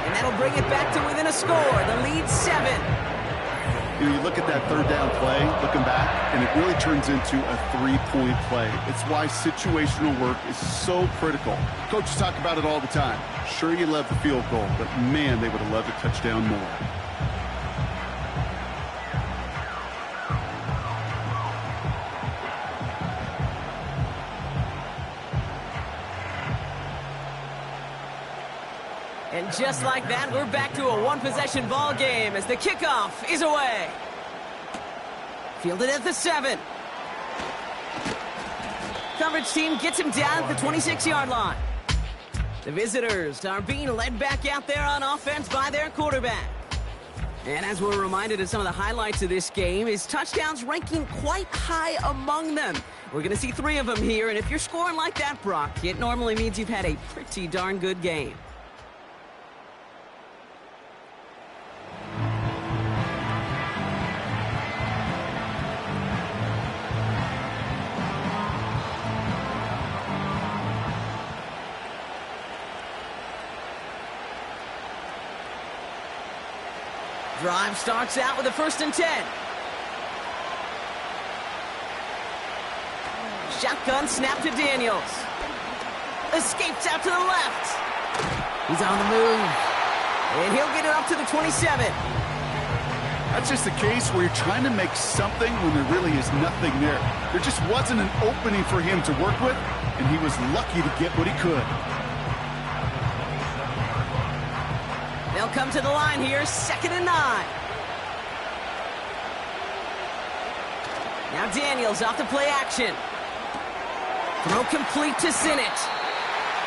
Speaker 2: And that'll bring it back to within a score. The lead 7.
Speaker 3: You look at that 3rd down play, looking back, and it really turns into a 3-point play. It's why situational work is so critical. Coaches talk about it all the time. Sure, you love the field goal, but man, they would have loved a touchdown more.
Speaker 2: And just like that, we're back to a one-possession ball game as the kickoff is away. Fielded at the 7. Coverage team gets him down at the 26-yard line. The visitors are being led back out there on offense by their quarterback. And as we're reminded of some of the highlights of this game, his touchdowns ranking quite high among them. We're going to see 3 of them here, and if you're scoring like that, Brock, it normally means you've had a pretty darn good game. Drive starts out with a 1st and 10. Shotgun snap to Daniels. Escapes out to the left. He's on the move. And he'll get it up to the 27.
Speaker 3: That's just a case where you're trying to make something when there really is nothing there. There just wasn't an opening for him to work with, and he was lucky to get what he could.
Speaker 2: They'll come to the line here, 2nd and 9. Now Daniels off the play action. Throw complete to Sinnott.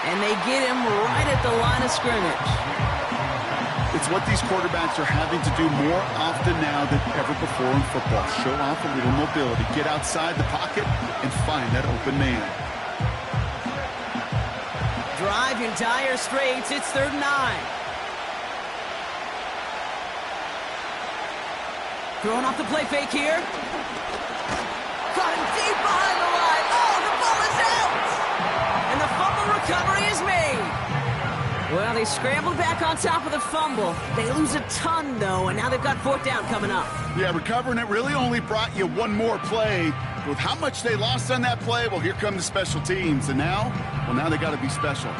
Speaker 2: And they get him right at the line of scrimmage.
Speaker 3: It's what these quarterbacks are having to do more often now than ever before in football. Show off a little mobility, get outside the pocket, and find that open man.
Speaker 2: Drive in dire straits, it's 3rd and 9. Throwing off the play fake here. Caught him deep behind the line. Oh, the ball is out! And the fumble recovery is made. Well, they scrambled back on top of the fumble. They lose a ton, though, and now they've got 4th down coming up.
Speaker 3: Yeah, recovering it really only brought you one more play. With how much they lost on that play, well, here come the special teams. And now, well, now they got to be special.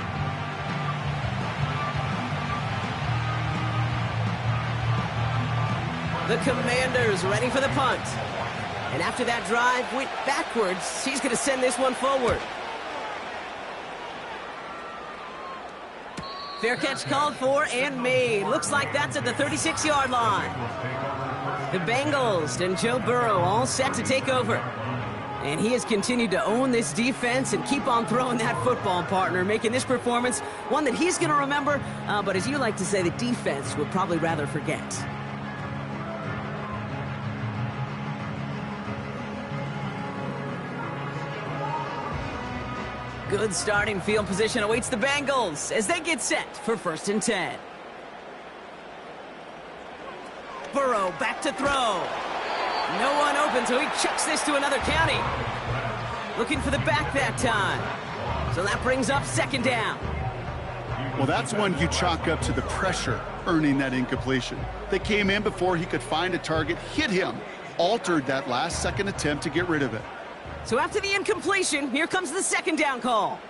Speaker 2: The Commanders ready for the punt. And after that drive went backwards, he's going to send this one forward. Fair catch called for and made. Looks like that's at the 36-yard line. The Bengals and Joe Burrow all set to take over. And he has continued to own this defense and keep on throwing that football, partner, making this performance one that he's going to remember, but as you like to say, the defense would probably rather forget. Good starting field position awaits the Bengals as they get set for 1st and 10. Burrow back to throw. No one open, so he chucks this to another county. Looking for the back that time. So that brings up 2nd down.
Speaker 3: Well, that's one you chalk up to the pressure earning that incompletion. They came in before he could find a target, hit him, altered that last-second attempt to get rid of it.
Speaker 2: So after the incompletion, here comes the 2nd down call.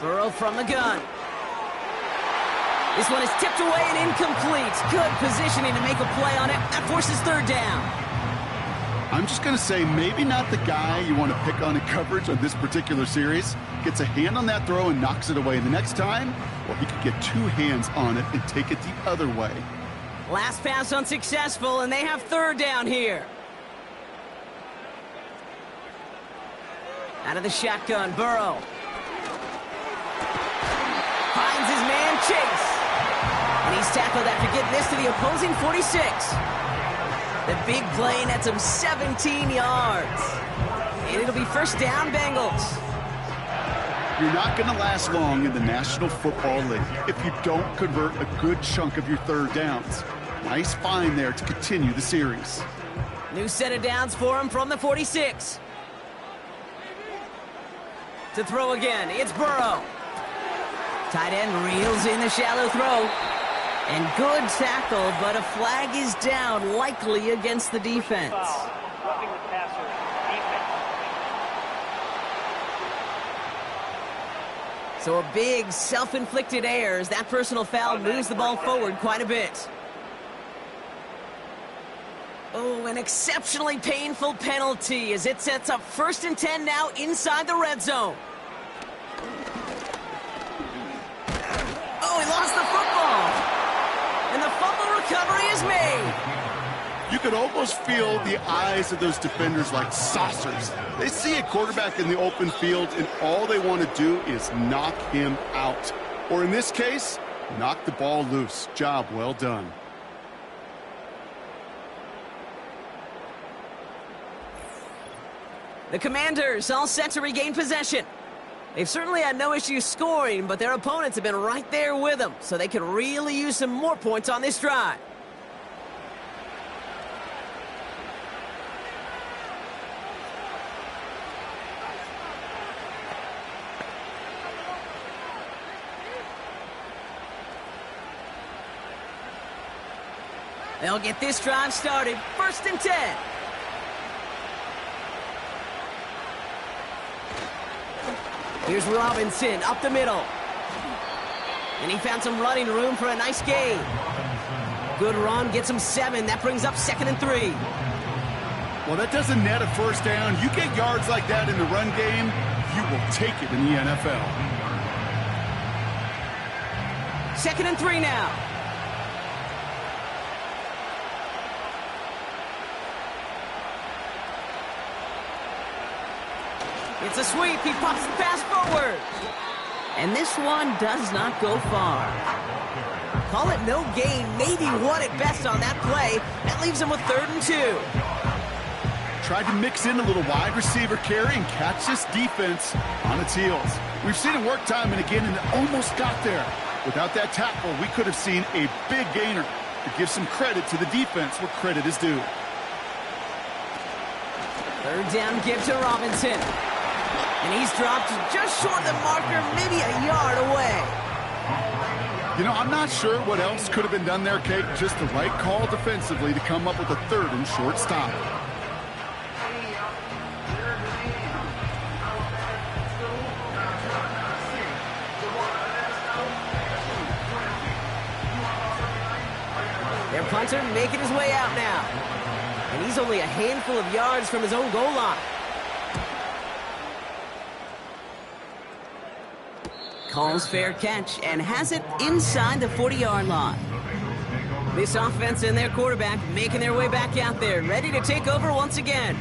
Speaker 2: Burrow from the gun. This one is tipped away and incomplete. Good positioning to make a play on it. That forces 3rd down.
Speaker 3: I'm just going to say maybe not the guy you want to pick on in coverage on this particular series. Gets a hand on that throw and knocks it away. The next time, well, he could get 2 hands on it and take it the other way.
Speaker 2: Last pass unsuccessful, and they have 3rd down here. Out of the shotgun, Burrow. Finds his man, Chase. And he's tackled after getting this to the opposing 46. The big play nets him 17 yards. And it'll be 1st down, Bengals.
Speaker 3: You're not going to last long in the National Football League if you don't convert a good chunk of your 3rd downs. Nice find there to continue the series.
Speaker 2: New set of downs for him from the 46. To throw again, it's Burrow. Tight end reels in the shallow throw. And good tackle, but a flag is down, likely against the defense.
Speaker 6: Roughing the passer, defense.
Speaker 2: So a big self-inflicted error as that personal foul moves the ball forward quite a bit. Oh, an exceptionally painful penalty as it sets up 1st and 10 now inside the red zone. Oh, he lost the football. And the fumble recovery is made.
Speaker 3: You could almost feel the eyes of those defenders like saucers. They see a quarterback in the open field, and all they want to do is knock him out. Or in this case, knock the ball loose. Job well done.
Speaker 2: The Commanders all set to regain possession. They've certainly had no issues scoring, but their opponents have been right there with them, so they could really use some more points on this drive. They'll get this drive started. 1st and 10. Here's Robinson up the middle. And he found some running room for a nice gain. Good run, gets him 7. That brings up 2nd and 3.
Speaker 3: Well, that doesn't net a 1st down. You get yards like that in the run game, you will take it in the NFL.
Speaker 2: 2nd and 3 now. It's a sweep. He pops the pass forward. And this one does not go far. Call it no gain. Maybe one at best on that play. That leaves him with 3rd and 2.
Speaker 3: Tried to mix in a little wide receiver carry and catch this defense on its heels. We've seen it work time and again, and it almost got there. Without that tackle, we could have seen a big gainer. To give some credit to the defense where credit is due.
Speaker 2: 3rd down give to Robinson. And he's dropped just short of the marker, maybe a yard away.
Speaker 3: You know, I'm not sure what else could have been done there, Kate. Just the right call defensively to come up with a 3rd and short stop.
Speaker 2: punter making his way out now. And he's only a handful of yards from his own goal line. Calls fair catch and has it inside the 40-yard line. This offense and their quarterback making their way back out there, ready to take over once again.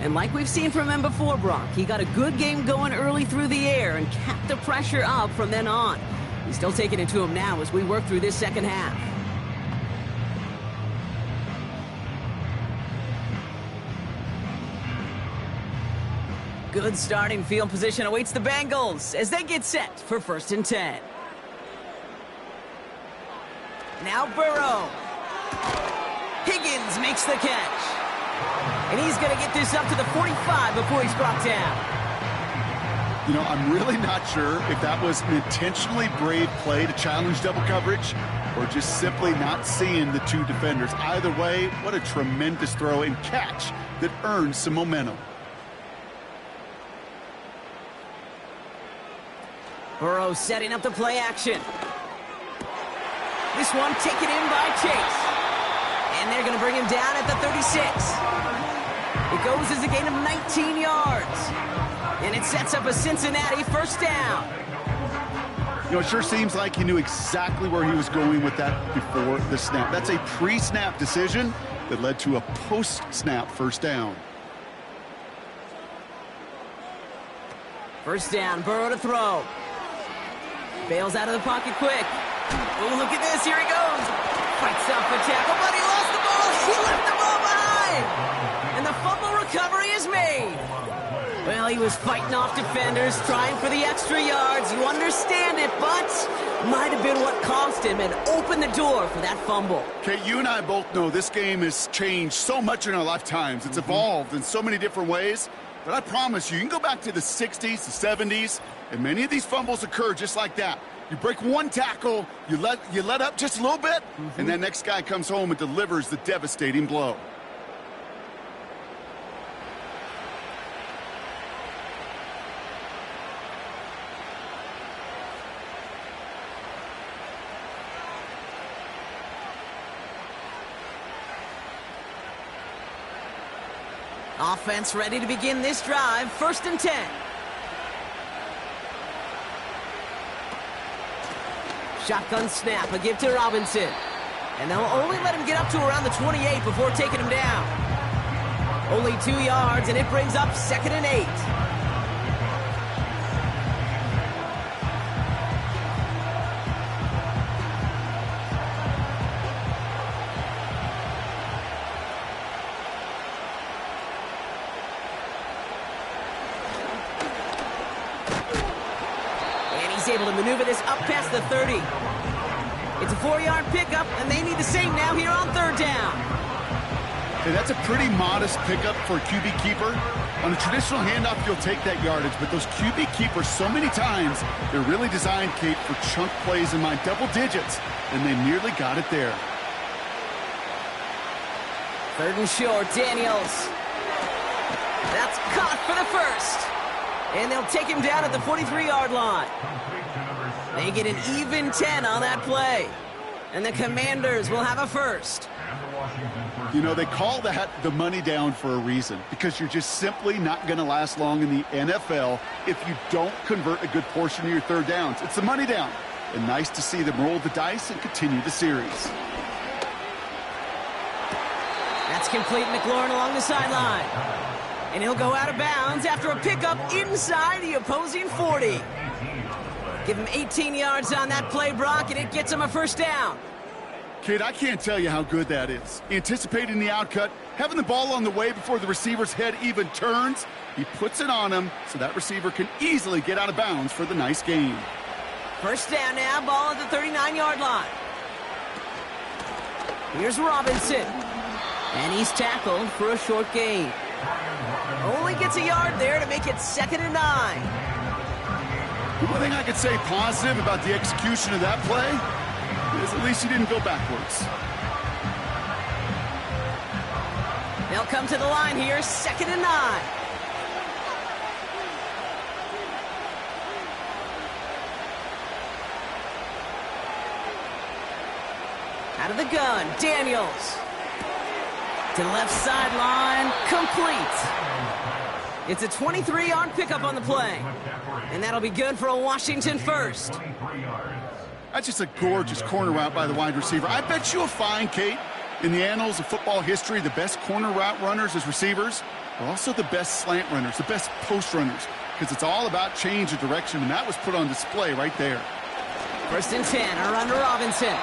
Speaker 2: And like we've seen from him before, Brock, he got a good game going early through the air and kept the pressure up from then on. He's still taking it to him now as we work through this second half. Good starting field position awaits the Bengals as they get set for 1st and 10. Now Burrow. Higgins makes the catch. And he's going to get this up to the 45 before he's brought down.
Speaker 3: You know, I'm really not sure if that was an intentionally brave play to challenge double coverage or just simply not seeing the two defenders. Either way, what a tremendous throw and catch that earns some momentum.
Speaker 2: Burrow setting up the play action. This one taken in by Chase. And they're going to bring him down at the 36. It goes as a gain of 19 yards. And it sets up a Cincinnati 1st down.
Speaker 3: You know, it sure seems like he knew exactly where he was going with that before the snap. That's a pre-snap decision that led to a post-snap 1st down.
Speaker 2: 1st down, Burrow to throw. Bails out of the pocket quick. Oh, look at this. Here he goes. Fights off the tackle, but he lost the ball. He left the ball behind. And the fumble recovery is made. Well, he was fighting off defenders, trying for the extra yards. You understand it, but might have been what cost him and opened the door for that fumble.
Speaker 3: Okay, you and I both know this game has changed so much in our lifetimes. It's evolved in so many different ways. But I promise you can go back to the 60s, the 70s, and many of these fumbles occur just like that. You break one tackle, you let up just a little bit, and that next guy comes home and delivers the devastating blow.
Speaker 2: Offense ready to begin this drive, 1st and 10. Shotgun snap, a give to Robinson. And they'll only let him get up to around the 28 before taking him down. Only 2 yards, and it brings up 2nd and 8. Able to maneuver this up past the 30. It's a 4-yard pickup, and they need the same now here on 3rd down.
Speaker 3: Hey, that's a pretty modest pickup for a QB keeper. On a traditional handoff, you'll take that yardage, but those QB keepers, so many times, they're really designed, Kate, for chunk plays in my double digits, and they nearly got it there.
Speaker 2: 3rd and short, Daniels. That's caught for the 1st. And they'll take him down at the 43-yard line. They get an even 10 on that play. And the Commanders will have a 1st.
Speaker 3: You know, they call that the money down for a reason, because you're just simply not going to last long in the NFL if you don't convert a good portion of your 3rd downs. It's the money down. And nice to see them roll the dice and continue the series.
Speaker 2: That's complete. McLaurin along the sideline. And he'll go out of bounds after a pickup inside the opposing 40. Give him 18 yards on that play, Brock, and it gets him a 1st down.
Speaker 3: Kid, I can't tell you how good that is. Anticipating the outcut, having the ball on the way before the receiver's head even turns, he puts it on him so that receiver can easily get out of bounds for the nice gain.
Speaker 2: 1st down now, ball at the 39-yard line. Here's Robinson. And he's tackled for a short gain. Only gets a yard there to make it 2nd and 9.
Speaker 3: The one thing I could say positive about the execution of that play is at least he didn't go backwards.
Speaker 2: They'll come to the line here, 2nd and 9. Out of the gun, Daniels. To the left sideline, complete. It's a 23-yard pickup on the play. And that'll be good for a Washington first.
Speaker 3: That's just a gorgeous corner route by the wide receiver. I bet you'll find, Kate, in the annals of football history, the best corner route runners as receivers are also the best slant runners, the best post runners, because it's all about change of direction, and that was put on display right there.
Speaker 2: 1st and 10, a run to Robinson.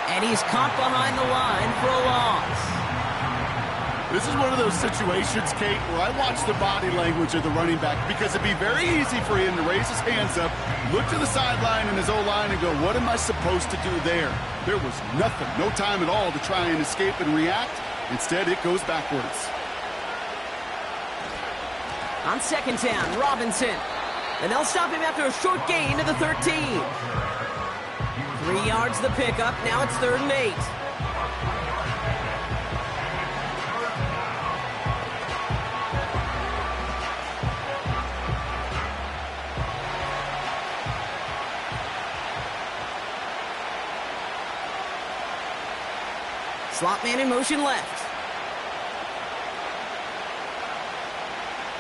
Speaker 2: And he's caught behind the line for a loss.
Speaker 3: This is one of those situations, Kate, where I watch the body language of the running back, because it'd be very easy for him to raise his hands up, look to the sideline in his O-line and go, what am I supposed to do there? There was nothing, no time at all to try and escape and react. Instead, it goes backwards.
Speaker 2: On 2nd down, Robinson. And they'll stop him after a short gain to the 13. 3 yards the pickup. Now it's 3rd and 8. Slot man in motion left.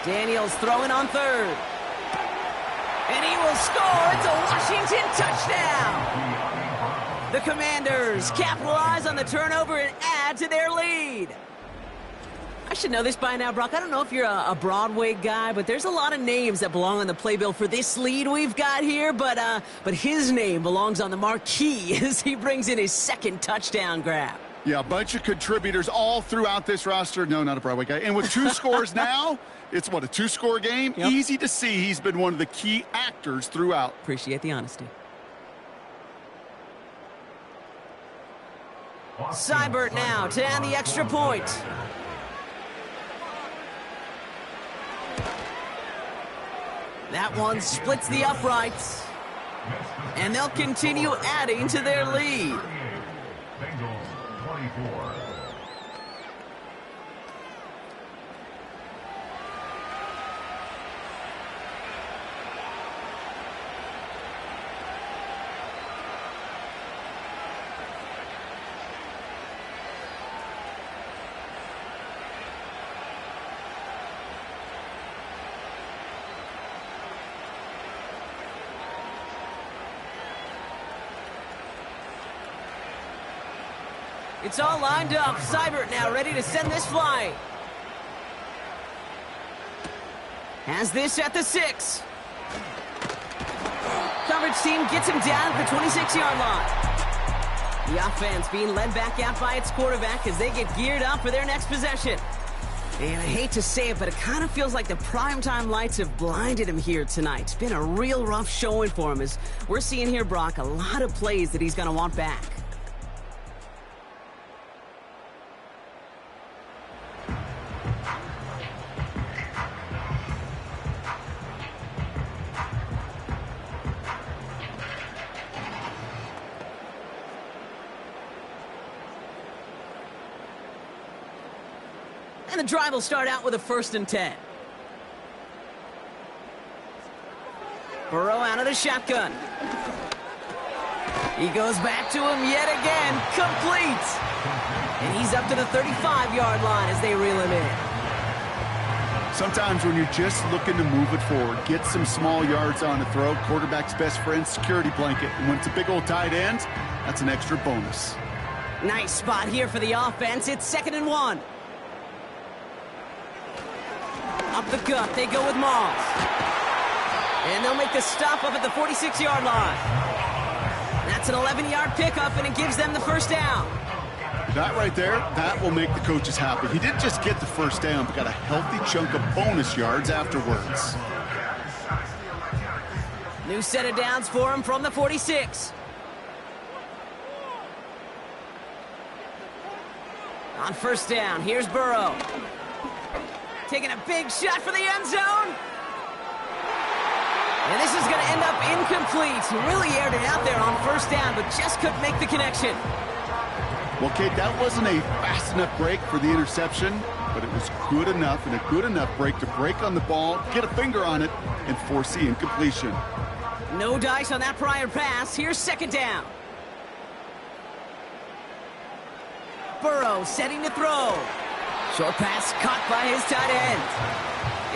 Speaker 2: Daniels throwing on 3rd. And he will score. It's a Washington touchdown. The Commanders capitalize on the turnover and add to their lead. I should know this by now, Brock. I don't know if you're a Broadway guy, but there's a lot of names that belong on the playbill for this lead we've got here. But his name belongs on the marquee as he brings in his 2nd touchdown grab.
Speaker 3: Yeah, a bunch of contributors all throughout this roster. No, not a Broadway guy. And with 2 scores now, it's what, a 2-score game? Yep. Easy to see he's been one of the key actors throughout.
Speaker 2: Appreciate the honesty. Seibert now to add the extra point. That one splits the uprights. And they'll continue adding to their lead.
Speaker 4: Bengals 24.
Speaker 2: It's all lined up. Seibert now ready to send this flying. Has this at the 6. Coverage team gets him down at the 26-yard line. The offense being led back out by its quarterback as they get geared up for their next possession. And I hate to say it, but it kind of feels like the primetime lights have blinded him here tonight. It's been a real rough showing for him as we're seeing here, Brock, a lot of plays that he's going to want back. And the drive will start out with a 1st and 10. Burrow out of the shotgun. He goes back to him yet again. Complete. And he's up to the 35-yard line as they reel him in.
Speaker 3: Sometimes when you're just looking to move it forward, get some small yards on a throw, quarterback's best friend, security blanket. And when it's a big old tight end, that's an extra bonus.
Speaker 2: Nice spot here for the offense. It's 2nd and 1. Up the gut, they go with Moss. And they'll make the stop up at the 46-yard line. That's an 11-yard pickup, and it gives them the 1st down.
Speaker 3: That right there, that will make the coaches happy. He didn't just get the 1st down, but got a healthy chunk of bonus yards afterwards.
Speaker 2: New set of downs for him from the 46. On 1st down, here's Burrow. Taking a big shot for the end zone. And this is going to end up incomplete. He really aired it out there on 1st down, but just couldn't make the connection.
Speaker 3: Well, Kate, that wasn't a fast enough break for the interception, but it was good enough and a good enough break to break on the ball, get a finger on it, and force the incompletion.
Speaker 2: No dice on that prior pass. Here's 2nd down. Burrow setting to throw. Short pass caught by his tight end.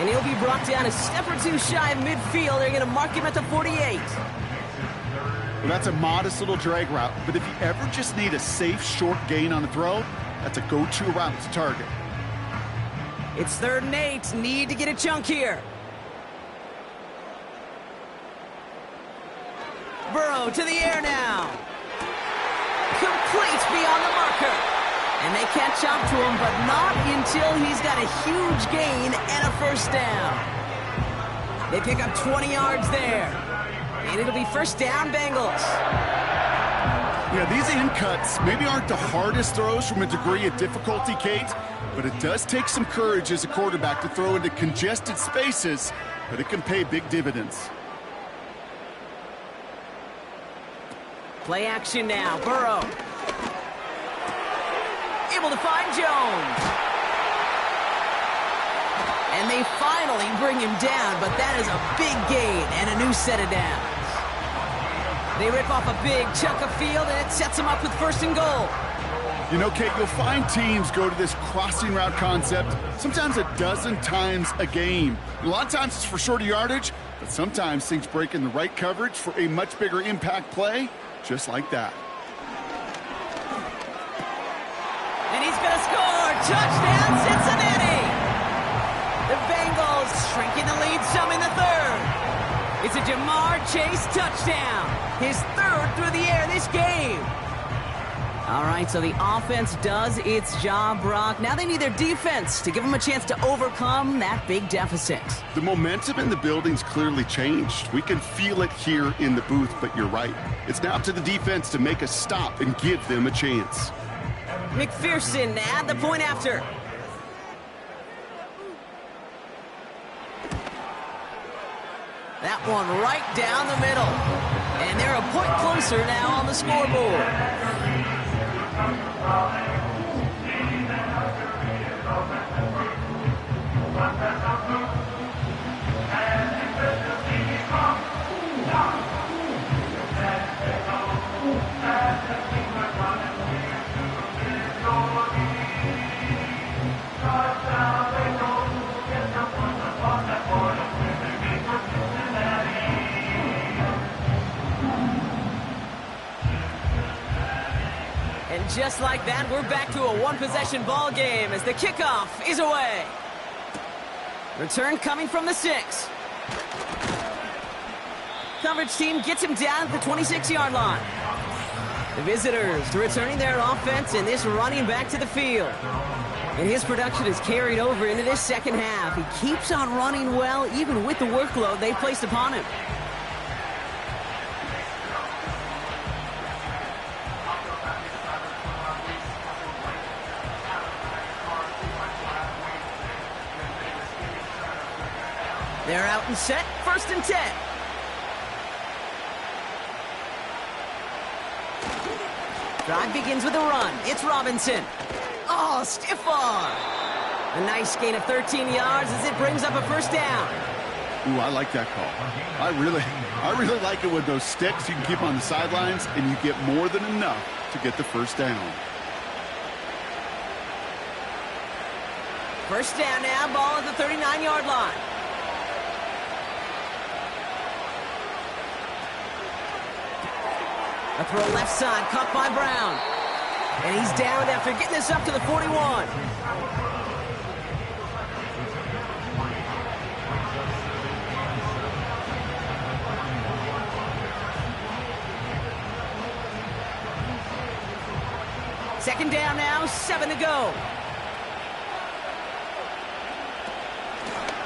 Speaker 2: And he'll be brought down a step or two shy of midfield. They're going to mark him at the 48.
Speaker 3: Well, that's a modest little drag route, but if you ever just need a safe, short gain on a throw, that's a go-to route to target.
Speaker 2: It's 3rd and 8. Need to get a chunk here. Burrow to the air now. Complete beyond the marker. And they catch up to him, but not until he's got a huge gain and a first down. They pick up 20 yards there. And it'll be first down, Bengals.
Speaker 3: Yeah, these in cuts maybe aren't the hardest throws from a degree of difficulty, Kate, but it does take some courage as a quarterback to throw into congested spaces, but it can pay big dividends.
Speaker 2: Play action now, Burrow. Able to find Jones. And they finally bring him down, but that is a big gain and a new set of downs. They rip off a big chunk of field, and it sets them up with 1st and goal.
Speaker 3: You know, Kate, you'll find teams go to this crossing route concept sometimes a dozen times a game. A lot of times it's for shorter yardage, but sometimes things break in the right coverage for a much bigger impact play, just like that.
Speaker 2: And he's going to score. Touchdown, Cincinnati. The Bengals shrinking the lead some in the 3rd. It's a Jamar Chase touchdown. His 3rd through the air this game. All right, so the offense does its job, Brock. Now they need their defense to give them a chance to overcome that big deficit.
Speaker 3: The momentum in the building's clearly changed. We can feel it here in the booth, but you're right. It's now up to the defense to make a stop and give them a chance.
Speaker 2: McPherson at the point after. That one right down the middle. And they're a point closer now on the scoreboard. And just like that, we're back to a one-possession ball game as the kickoff is away. Return coming from the 6. Coverage team gets him down at the 26-yard line. The visitors returning their offense and this running back to the field. And his production is carried over into this second half. He keeps on running well, even with the workload they placed upon him. They're out and set, 1st and 10. Drive begins with a run. It's Robinson. Oh, stiff arm. A nice gain of 13 yards as it brings up a first down.
Speaker 3: Ooh, I like that call. I really like it with those sticks you can keep on the sidelines, and you get more than enough to get the first down.
Speaker 2: First down now, ball at the 39-yard line. A throw left side, caught by Brown. And he's down after getting this up to the 41. Second down now, 7 to go.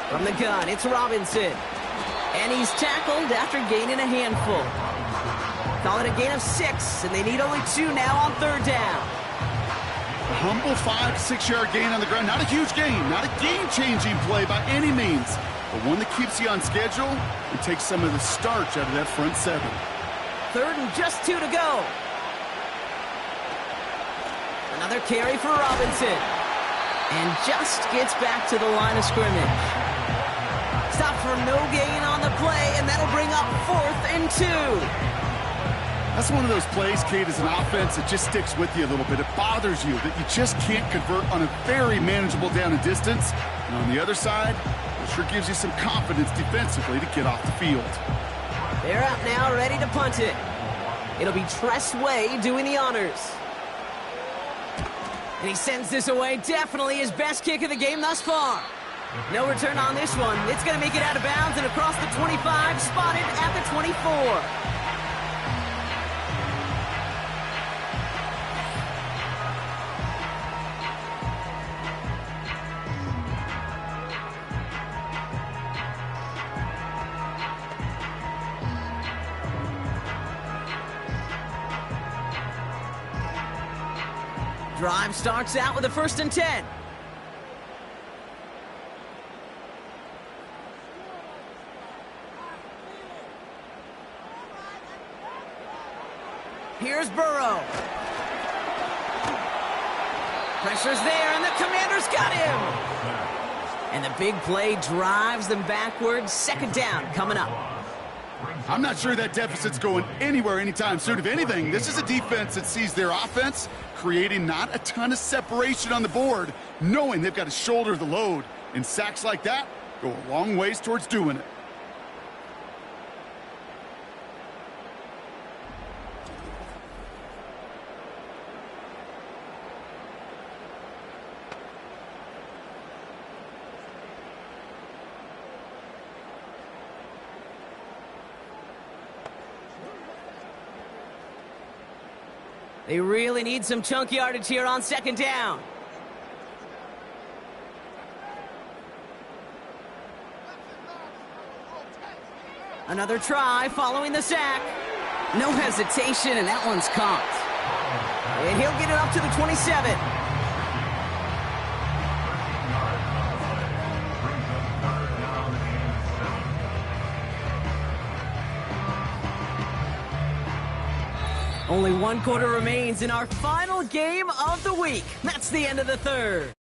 Speaker 2: From the gun, it's Robinson. And he's tackled after gaining a handful. Call it a gain of 6, and they need only 2 now on 3rd down.
Speaker 3: A humble 5 to 6 yard gain on the ground. Not a huge gain, not a game-changing play by any means, but one that keeps you on schedule and takes some of the starch out of that front 7.
Speaker 2: 3rd and just 2 to go. Another carry for Robinson. And just gets back to the line of scrimmage. Stop for no gain on the play, and that'll bring up 4th and 2.
Speaker 3: That's one of those plays, Kate, as an offense that just sticks with you a little bit. It bothers you that you just can't convert on a very manageable down and distance. And on the other side, it sure gives you some confidence defensively to get off the field.
Speaker 2: They're out now, ready to punt it. It'll be Tress Way doing the honors. And he sends this away. Definitely his best kick of the game thus far. No return on this one. It's going to make it out of bounds and across the 25, spotted at the 24. Drive starts out with a 1st and 10. Here's Burrow. Pressure's there, and the Commanders got him. And the big play drives them backwards. 2nd down coming up.
Speaker 3: I'm not sure that deficit's going anywhere anytime soon. If anything, this is a defense that sees their offense creating not a ton of separation on the board, knowing they've got to shoulder the load. And sacks like that go a long ways towards doing it.
Speaker 2: They really need some chunk yardage here on 2nd down. Another try following the sack. No hesitation, and that one's caught. And he'll get it up to the 27. Only 1 quarter remains in our final game of the week. That's the end of the 3rd.